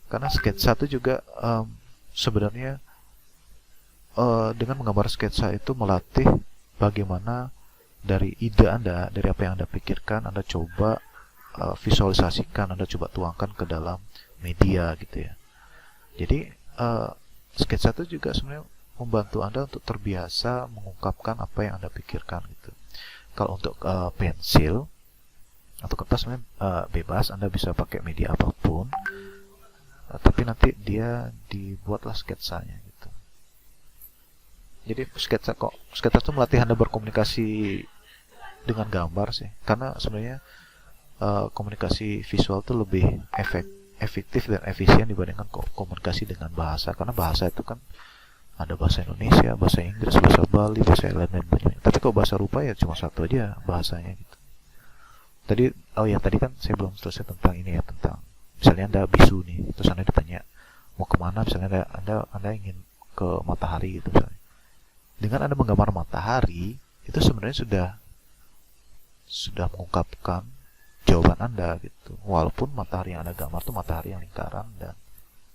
Karena sketsa itu juga sebenarnya dengan menggambar sketsa itu melatih bagaimana dari ide Anda, dari apa yang Anda pikirkan, Anda coba visualisasikan, Anda coba tuangkan ke dalam media gitu ya. Jadi sketsa itu juga sebenarnya membantu Anda untuk terbiasa mengungkapkan apa yang Anda pikirkan gitu. Kalau untuk pensil atau kertas sebenarnya bebas, Anda bisa pakai media apapun, tapi nanti dia dibuatlah sketsanya gitu. Jadi sketsa itu melatih Anda berkomunikasi dengan gambar sih, karena sebenarnya komunikasi visual itu lebih efektif dan efisien dibandingkan komunikasi dengan bahasa, karena bahasa itu kan ada bahasa Indonesia, bahasa Inggris, bahasa Bali, bahasa lain-lain banyak. Tapi kalau bahasa rupa ya cuma satu aja bahasanya gitu. Tadi kan saya belum selesai tentang ini ya, tentang misalnya Anda bisu nih, terus Anda ditanya mau kemana, misalnya Anda ingin ke matahari gitu misalnya. Dengan Anda menggambar matahari, itu sebenarnya sudah mengungkapkan jawaban Anda gitu. Walaupun matahari yang Anda gambar itu matahari yang lingkaran dan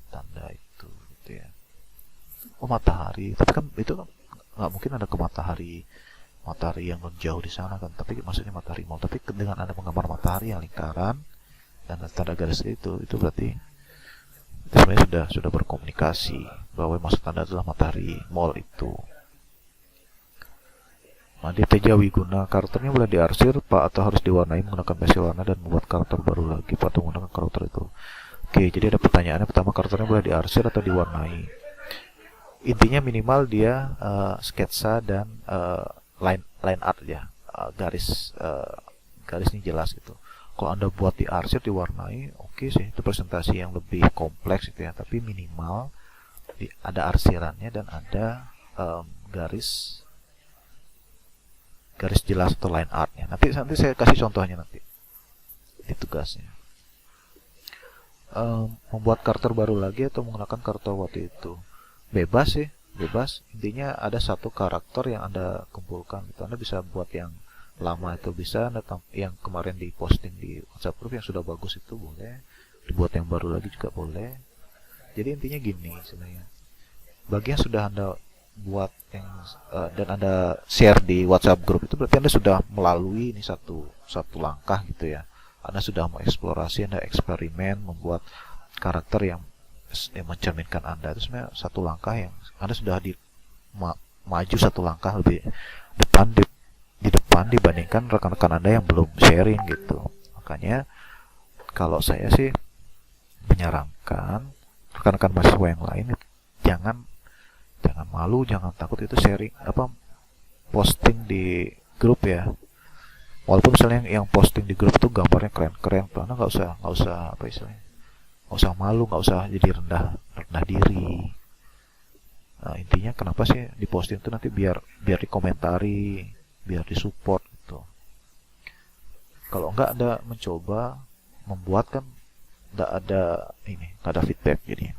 tanda itu gitu ya. Oh matahari, tapi kan itu kan nggak mungkin ada ke matahari yang jauh di sana kan, tapi maksudnya matahari mau. Tapi dengan Anda menggambar matahari yang lingkaran dan tanda garis itu berarti itu sebenarnya sudah berkomunikasi bahwa maksud Anda adalah matahari mall itu. Nah, di Tejawi guna karakternya boleh diarsir Pak, atau harus diwarnai menggunakan pensil warna dan membuat karakter baru lagi Pak, atau menggunakan karakter itu. Oke, jadi ada pertanyaannya pertama, karakternya boleh diarsir atau diwarnai. Intinya minimal dia sketsa dan line art ya, garis ini jelas gitu. Kalau Anda buat diarsir, diwarnai, oke sih, itu presentasi yang lebih kompleks gitu ya, tapi minimal ada arsirannya dan ada garis jelas atau line artnya. Nanti saya kasih contohnya nanti di tugasnya. Membuat karakter baru lagi atau menggunakan karakter waktu itu, bebas sih, bebas. Intinya ada satu karakter yang Anda kumpulkan gitu. Anda bisa buat yang lama itu bisa, yang kemarin diposting di WhatsApp group yang sudah bagus itu boleh, dibuat yang baru lagi juga boleh. Jadi intinya gini sebenarnya, bagi yang sudah Anda buat dan Anda share di WhatsApp group itu berarti Anda sudah melalui ini satu langkah gitu ya. Anda sudah mengeksplorasi, Anda eksperimen membuat karakter yang mencerminkan Anda. Itu sebenarnya satu langkah yang Anda sudah maju satu langkah lebih di depan dibandingkan rekan-rekan Anda yang belum sharing gitu. Makanya kalau saya sih menyarankan rekan-rekan mahasiswa yang lain jangan malu, jangan takut itu sharing posting di grup ya. Walaupun misalnya yang posting di grup itu gambarnya keren-keren, karena nggak usah apa istilahnya, nggak usah malu, nggak usah jadi rendah diri. Nah, intinya kenapa sih diposting itu nanti biar dikomentari, biar disupport gitu. Kalau nggak ada mencoba membuat kan nggak ada feedback jadi.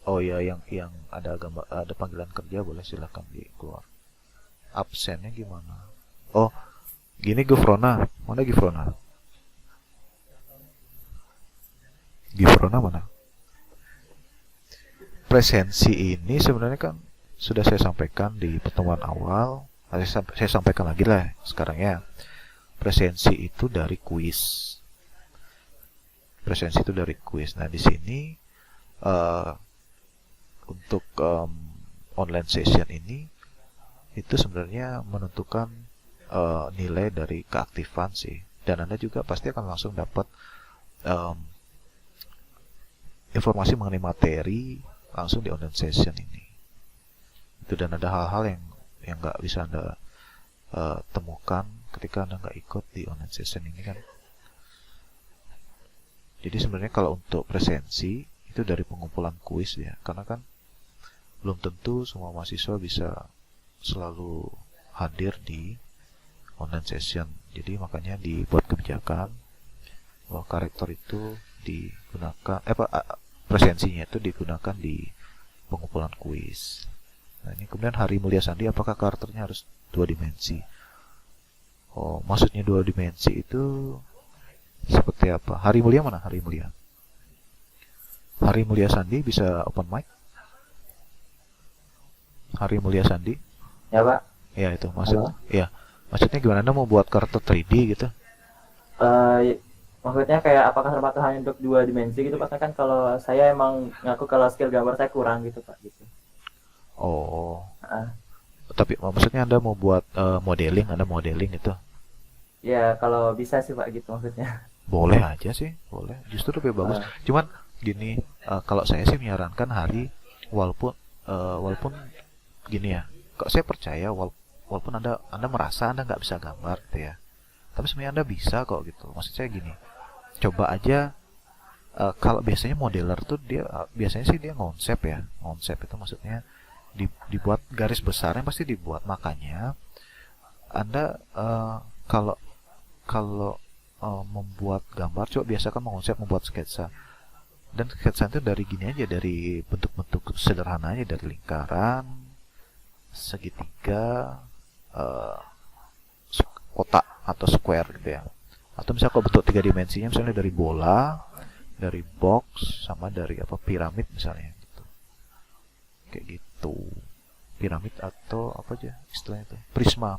Oh ya, yang ada gambar, ada panggilan kerja boleh silakan keluar. Absennya gimana? Oh, gini Gufrona, mana Gufrona? Gufrona mana? Presensi ini sebenarnya kan sudah saya sampaikan di pertemuan awal. Saya sampaikan lagi lah sekarang ya. Presensi itu dari kuis. Nah di sini untuk online session ini itu sebenarnya menentukan nilai dari keaktifan sih, dan Anda juga pasti akan langsung dapat informasi mengenai materi langsung di online session ini. Itu, dan ada hal-hal yang nggak bisa Anda temukan ketika Anda nggak ikut di online session ini kan. Jadi sebenarnya kalau untuk presensi itu dari pengumpulan kuis ya, karena kan belum tentu semua mahasiswa bisa selalu hadir di online session Jadi makanya dibuat kebijakan bahwa karakter itu digunakan presensinya itu digunakan di pengumpulan kuis. Nah, ini kemudian Hari Mulia Sandi, apakah karakternya harus 2 dimensi? Oh, maksudnya 2 dimensi itu seperti apa? Hari Mulia mana? Hari Mulia. Hari Mulia Sandi bisa open mic? Hari Mulia Sandi? Ya Pak. Ya itu maksud. Halo? Ya. Maksudnya gimana? Anda mau buat karakter 3D gitu? Maksudnya kayak apakah terbatas hanya untuk 2 dimensi gitu Pak? Kan kalau saya emang ngaku kalau skill gambar saya kurang gitu Pak gitu. Oh. Ah, Tapi maksudnya Anda mau buat modeling, Anda modeling itu? ya kalau bisa sih Pak gitu maksudnya. Boleh aja sih, boleh. Justru lebih bagus. Ah. Cuman gini, kalau saya sih menyarankan Hari, walaupun gini ya, kok saya percaya walaupun anda merasa Anda nggak bisa gambar gitu ya, tapi sebenarnya Anda bisa kok gitu. Maksud saya gini, coba aja. Kalau biasanya modeler tuh dia biasanya sih dia ngonsep ya, ngonsep itu maksudnya dibuat garis besarnya pasti dibuat. Makanya Anda kalau kalau membuat gambar, coba biasakan mengonsep, membuat sketsa. Dan sketsa itu dari gini aja, dari bentuk-bentuk sederhana aja, dari lingkaran, segitiga, kotak atau square gitu ya. Atau misalnya kalau bentuk 3 dimensinya misalnya dari bola, dari box, sama dari piramid misalnya gitu. Kayak gitu. Piramid atau apa aja istilahnya itu? Prisma.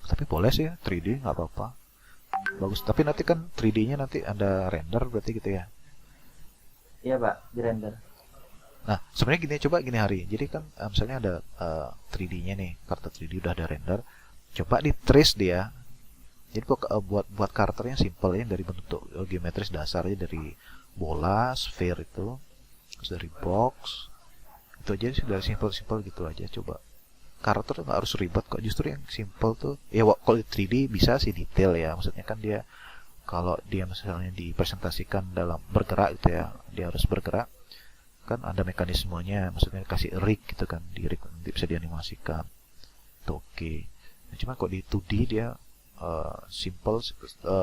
Tapi boleh sih ya, 3D nggak apa-apa. Bagus. Tapi nanti kan 3D-nya nanti Anda render berarti gitu ya. Iya Pak, di render. Nah, sebenarnya gini Hari. Jadi kan misalnya ada 3D-nya nih, karakter 3D udah ada render. Coba di trace dia. Jadi buat karakternya simple ya, dari bentuk geometris dasar aja, dari bola, sphere itu, terus dari box. Itu aja sih, dari simple gitu aja. Coba. Karakter nggak harus ribet kok, justru yang simple tuh ya. Kalau di 3D bisa sih detail ya, maksudnya kan dia kalau dia misalnya dipresentasikan dalam bergerak gitu ya, dia harus bergerak kan, ada mekanismenya, maksudnya kasih rig gitu kan, di rig nanti bisa dianimasikan itu oke. Nah, cuma kok di 2D dia simple,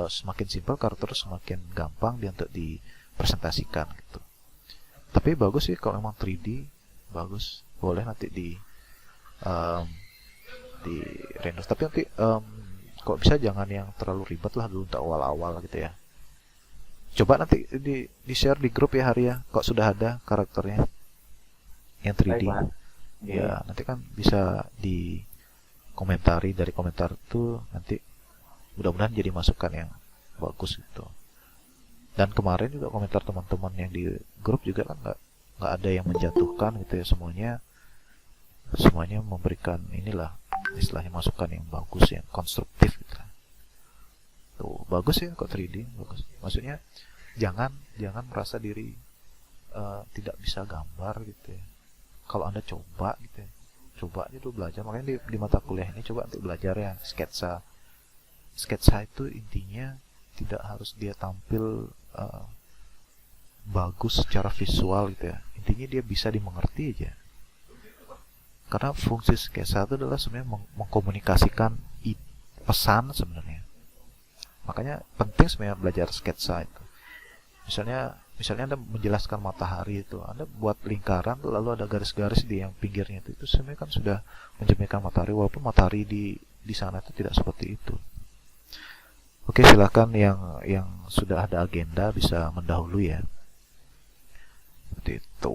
semakin simple karakter semakin gampang dia untuk dipresentasikan gitu. Tapi bagus sih kalau memang 3D, bagus, boleh nanti di render. Tapi nanti kok bisa jangan yang terlalu ribet lah dulu untuk awal-awal gitu ya. Coba nanti di share di grup ya Hari ya, kok sudah ada karakternya yang 3D. Baik, Pak. Ya nanti kan bisa di komentari, dari komentar tuh nanti mudah-mudahan jadi masukan yang bagus gitu. Dan kemarin juga komentar teman-teman yang di grup juga kan nggak ada yang menjatuhkan gitu ya, semuanya memberikan inilah istilahnya masukan yang bagus, yang konstruktif gitu. Tuh bagus ya kok 3D, bagus. Maksudnya jangan merasa diri tidak bisa gambar gitu ya. Kalau Anda coba gitu ya, coba aja dulu belajar. Makanya di mata kuliah ini coba nanti belajar ya sketsa itu intinya tidak harus dia tampil bagus secara visual gitu ya, intinya dia bisa dimengerti aja. Karena fungsi sketsa itu adalah sebenarnya mengkomunikasikan pesan sebenarnya. Makanya penting sebenarnya belajar sketsa itu. Misalnya Anda menjelaskan matahari itu, Anda buat lingkaran lalu ada garis-garis di yang pinggirnya itu sebenarnya kan sudah mencerminkan matahari, walaupun matahari di sana itu tidak seperti itu. Oke, silakan yang sudah ada agenda bisa mendahului ya. Seperti itu.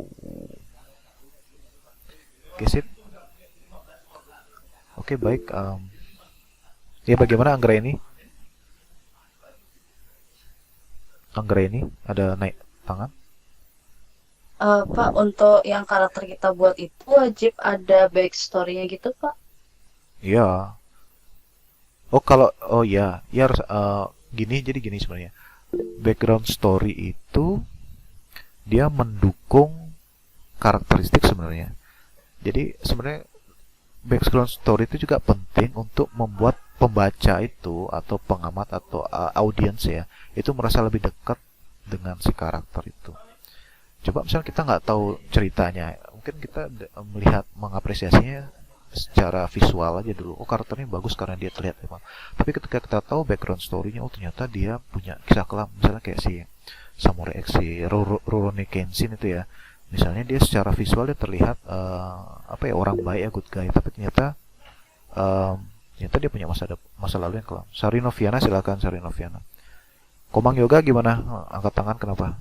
Oke, sip. Oke, baik. Ya, bagaimana Anggra ini? Ada naik tangan? Pak, untuk yang karakter kita buat itu wajib ada backstory-nya gitu, Pak? Iya. Ya harus jadi gini sebenarnya. Background story itu dia mendukung karakteristik sebenarnya. Jadi sebenarnya background story itu juga penting untuk membuat pembaca itu atau pengamat atau audiens ya, itu merasa lebih dekat dengan si karakter itu. Coba misalnya kita nggak tahu ceritanya, mungkin kita melihat mengapresiasinya secara visual aja dulu. Oh, karakternya bagus karena dia terlihat emang. Tapi ketika kita tahu background story-nya, oh ternyata dia punya kisah kelam. Misalnya kayak si Samurai X, si Rurouni Kenshin itu ya. Misalnya dia secara visual dia terlihat orang baik ya, good guy. Tapi ternyata dia punya masa lalu yang kelam. Sarinoviana, silakan Sarinoviana. Komang Yoga gimana? Angkat tangan kenapa?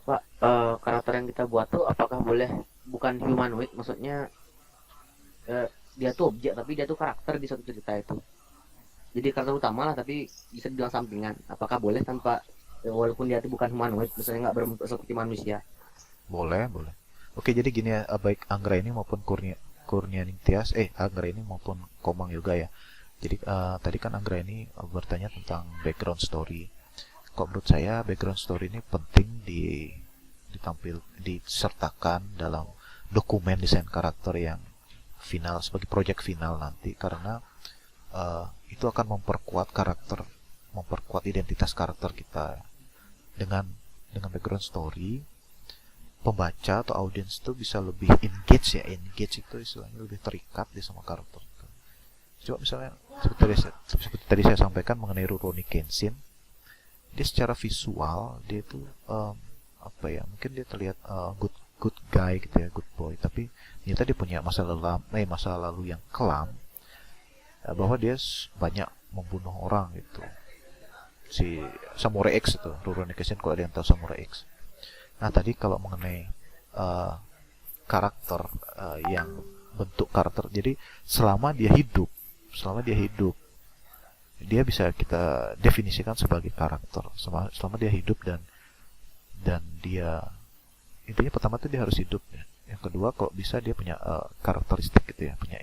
Pak, karakter yang kita buat tuh apakah boleh bukan humanoid, maksudnya dia tuh objek tapi dia tuh karakter di suatu cerita itu. Jadi karakter utama lah tapi bisa dibilang sampingan. Apakah boleh tanpa walaupun dia tuh bukan humanoid, misalnya nggak berbentuk seperti manusia? Boleh. Oke, jadi gini ya, baik Anggra ini maupun Kurnia Ningtyas, Anggra ini maupun Komang Yoga ya. Jadi tadi kan Anggra ini bertanya tentang background story. Kok menurut saya background story ini penting disertakan dalam dokumen desain karakter yang final sebagai project final nanti, karena itu akan memperkuat identitas karakter kita. Dengan background story, pembaca atau audiens itu bisa lebih engage itu istilahnya lebih terikat di sama karakter itu. Coba misalnya seperti tadi saya sampaikan mengenai Rurouni Kenshin, dia secara visual dia itu mungkin dia terlihat good guy gitu ya, good boy, tapi ternyata dia punya masa lalu yang kelam, bahwa dia banyak membunuh orang gitu. Si Samurai X itu, Rurouni Kenshin, kalau ada yang tahu Samurai X. Nah tadi kalau mengenai karakter yang bentuk karakter, jadi selama dia hidup dia bisa kita definisikan sebagai karakter selama dia hidup dan dia intinya pertama tuh dia harus hidup ya. Yang kedua kalau bisa dia punya karakteristik gitu ya, punya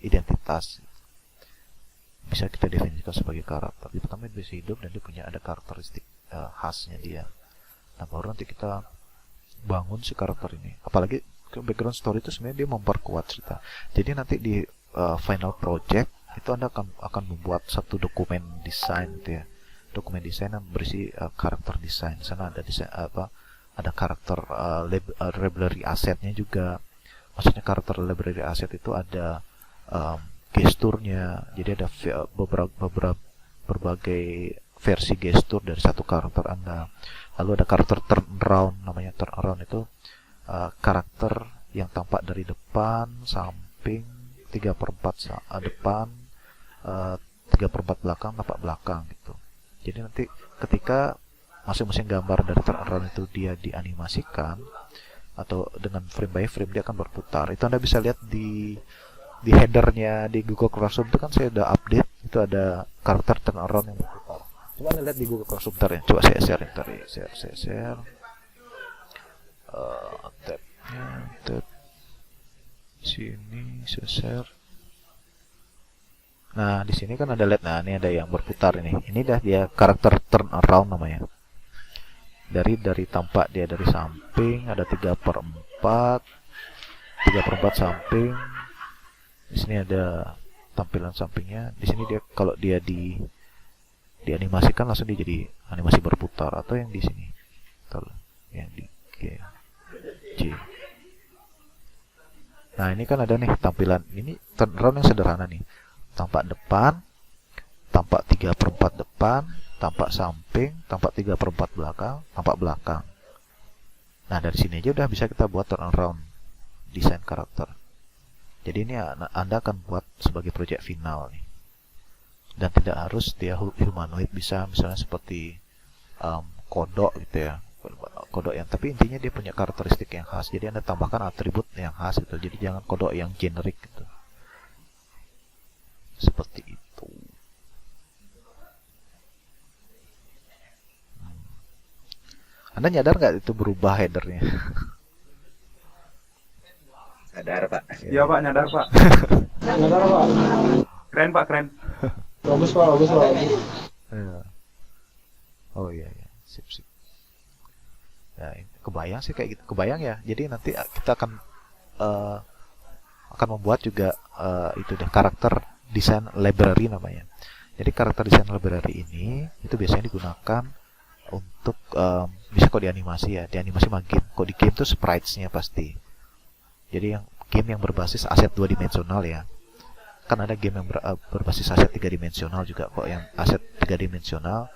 identitas, bisa kita definisikan sebagai karakter. Di pertama dia bisa hidup dan dia punya ada karakteristik khasnya dia. Nah baru nanti kita bangun si karakter ini. Apalagi background story itu sebenarnya dia memperkuat cerita. Jadi nanti di final project itu Anda akan membuat satu dokumen desain gitu ya. Dokumen desain yang berisi karakter desain. Di sana ada desain ada karakter library asetnya juga. Maksudnya karakter library aset itu ada gesturnya. Jadi ada berbagai versi gestur dari satu karakter Anda. Lalu ada karakter turnaround, namanya turnaround itu karakter yang tampak dari depan, samping, 3/4 depan, 3/4 belakang, tampak belakang gitu. Jadi nanti ketika masing-masing gambar dari turnaround itu dia dianimasikan atau dengan frame by frame dia akan berputar. Itu Anda bisa lihat di headernya di Google Classroom itu kan saya udah update, itu ada karakter turnaround yang berputar. Coba Anda lihat di Google Classroom bentar ya. Coba saya share bentar ya. Share. Tab sini saya share. Nah, di sini kan ada lihat. Nah, ini ada yang berputar ini. Ini dah dia karakter turn around namanya. Dari tampak dia dari samping ada 3/4 samping. Di sini ada tampilan sampingnya. Di sini dia kalau dia dianimasikan langsung dia jadi animasi berputar, atau yang di sini. Yang di G. Nah, ini kan ada nih tampilan. Ini turnaround yang sederhana nih. Tampak depan, tampak 3/4 depan, tampak samping, tampak 3/4 belakang, tampak belakang. Nah, dari sini aja udah bisa kita buat turnaround desain karakter. Jadi ini Anda akan buat sebagai project final nih. Dan tidak harus dia humanoid, bisa misalnya seperti kodok gitu ya. Kodok yang tapi intinya dia punya karakteristik yang khas. Jadi Anda tambahkan atribut yang khas gitu. Jadi jangan kodok yang generik gitu. Seperti itu. Anda nyadar nggak itu berubah headernya? Nyadar Pak. Ya. Iya Pak, nyadar Pak. Nyadar Pak. Keren Pak, keren. Bagus Pak, bagus Pak. Ya. Oh iya, sip. Ya, kebayang sih kayak gitu. Kebayang ya. Jadi nanti kita akan membuat juga itu deh karakter desain library namanya. Jadi karakter desain library ini itu biasanya digunakan untuk bisa kok dianimasi ya, dianimasi game. Kok di game tuh sprites-nya pasti. Jadi yang game yang berbasis aset dua dimensional ya. Kan ada game yang berbasis aset tiga dimensional juga kok. Yang aset tiga dimensional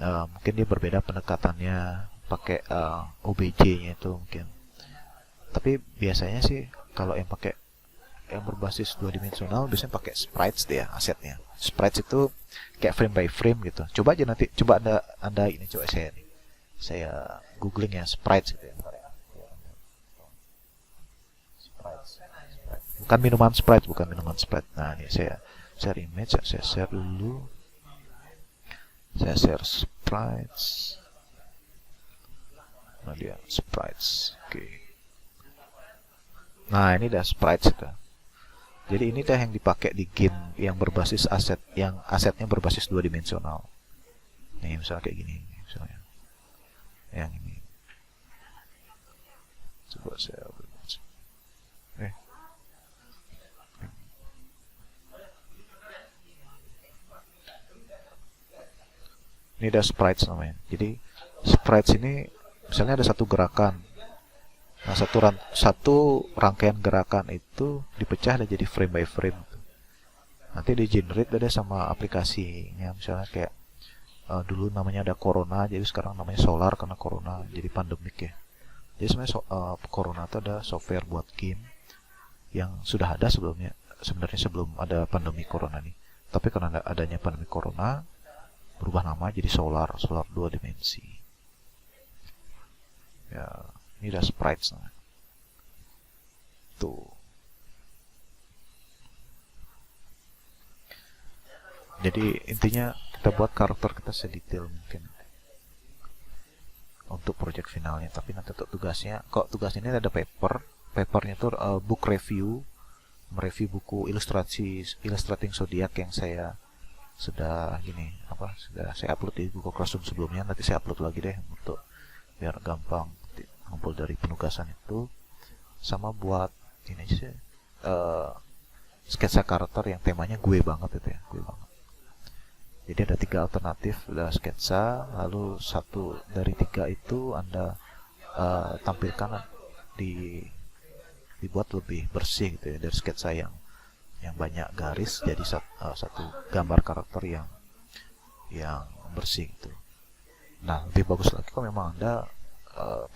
mungkin dia berbeda pendekatannya, pakai OBJ-nya itu mungkin. Tapi biasanya sih kalau yang pakai yang berbasis dua dimensional biasanya pakai sprites dia asetnya. Sprites itu kayak frame by frame gitu. Coba aja nanti, coba anda ini coba saya googling ya sprites gitu ya. Bukan minuman Sprite. Nah, ini saya share image, saya share dulu. Saya share sprites. Nah, dia sprites. Oke. Nah, ini dah sprites itu. Jadi ini dah yang dipakai di game yang berbasis aset, yang asetnya berbasis dua dimensional. Nih, misalnya kayak gini, misalnya. Yang ini. Coba saya ini ada sprites namanya. Jadi sprites ini misalnya ada satu gerakan. Nah, satu rangkaian gerakan itu dipecah dan jadi frame by frame. Nanti di generate ada sama aplikasinya. Misalnya kayak dulu namanya ada Corona, jadi sekarang namanya Solar karena Corona jadi pandemik ya. Jadi sebenarnya Corona itu ada software buat game yang sudah ada sebelumnya. Sebenarnya sebelum ada pandemi Corona nih. Tapi karena adanya pandemi Corona berubah nama jadi Solar dua dimensi. Ya, ini udah sprites nah. Tuh. Jadi intinya kita buat karakter kita sedetail mungkin untuk project finalnya. Tapi nanti untuk tugasnya, kok tugas ini ada papernya tuh book review, mereview buku Illustrating Zodiac yang saya sudah saya upload di Google Classroom sebelumnya. Nanti saya upload lagi deh untuk biar gampang ngumpul dari penugasan itu. Sama buat ini sih sketsa karakter yang temanya gue banget itu ya, gue banget. Jadi ada 3 alternatif, ada sketsa, lalu satu dari 3 itu Anda tampilkan dibuat lebih bersih gitu ya, dari sketsa yang banyak garis jadi satu gambar karakter yang bersih gitu. Nah, lebih bagus lagi kalau memang Anda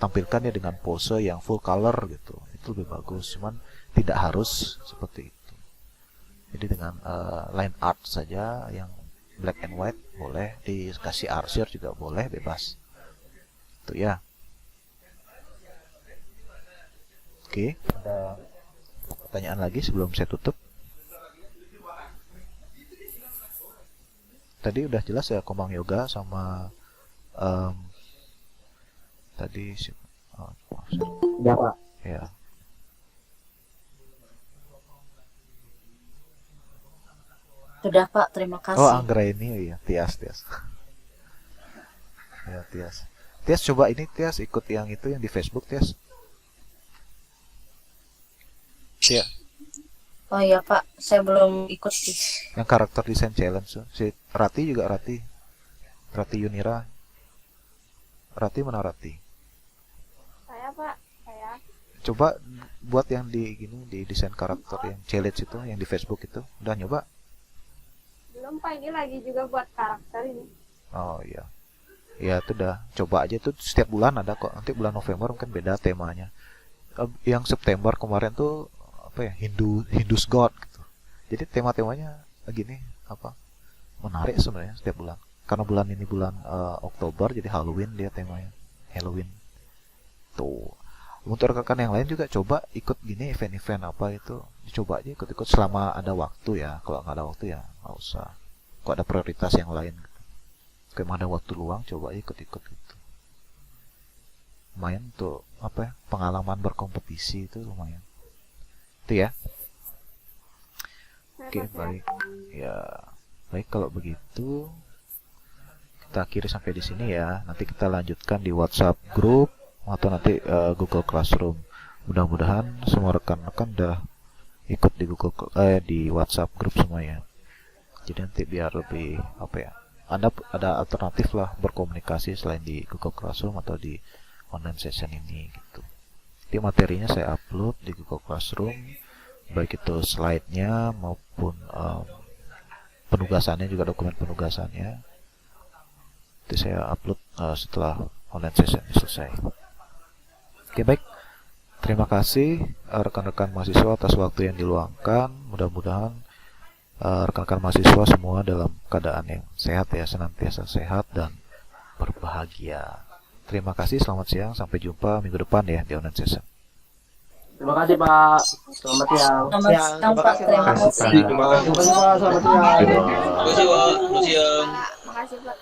tampilkannya dengan pose yang full color gitu, itu lebih bagus. Cuman tidak harus seperti itu. Jadi dengan line art saja yang black and white boleh, dikasih arsir juga boleh, bebas. Itu ya. Oke, ada pertanyaan lagi sebelum saya tutup? Tadi udah jelas ya Komang Yoga sama tadi Ya, Pak. ya. Sudah Pak, terima kasih. Oh, Anggra ini ya, Tias. Ya, Tias. Tias coba ini Tias ikut yang itu yang di Facebook Tias. Ya, Oh iya Pak, saya belum ikut sih. yang karakter design challenge tuh. Si Rati juga Rati Yunira. Rati mana Rati? Saya Pak, saya. Coba buat yang di desain karakter yang challenge itu, yang di Facebook itu. Udah nyoba? Belum Pak, ini lagi juga buat karakter ini. Oh iya. Ya itu udah coba aja tuh, setiap bulan ada kok. Nanti bulan November mungkin beda temanya. Yang September kemarin tuh apa ya, Hindus God gitu. Jadi tema-temanya gini menarik sebenarnya setiap bulan. Karena bulan ini bulan Oktober jadi Halloween dia temanya. Halloween. Tuh. Untuk rekan yang lain juga coba ikut gini event-event apa itu. Coba aja ikut-ikut selama ada waktu ya. Kalau nggak ada waktu ya nggak usah. Kalau ada prioritas yang lain gitu. Kalau ada waktu luang coba ikut-ikut gitu. Lumayan tuh pengalaman berkompetisi itu lumayan. Itu ya. Oke, baik. Ya, baik kalau begitu kita akhiri sampai di sini ya. Nanti kita lanjutkan di WhatsApp group atau nanti Google Classroom. Mudah-mudahan semua rekan-rekan udah ikut di di WhatsApp group semua ya. Jadi nanti biar lebih Anda ada alternatif lah berkomunikasi selain di Google Classroom atau di online session ini gitu. nanti materinya saya upload di Google Classroom, baik itu slide-nya maupun penugasannya, juga dokumen penugasannya. Nanti saya upload setelah online session selesai. Oke, baik. Terima kasih rekan-rekan mahasiswa atas waktu yang diluangkan. Mudah-mudahan rekan-rekan mahasiswa semua dalam keadaan yang sehat ya, senantiasa sehat dan berbahagia. Terima kasih, selamat siang, sampai jumpa minggu depan ya di online session. Terima kasih Pak. Selamat siang. Selamat siang, Pak. Terima kasih. Terima kasih Pak. Selamat siang. Makasih, Pak.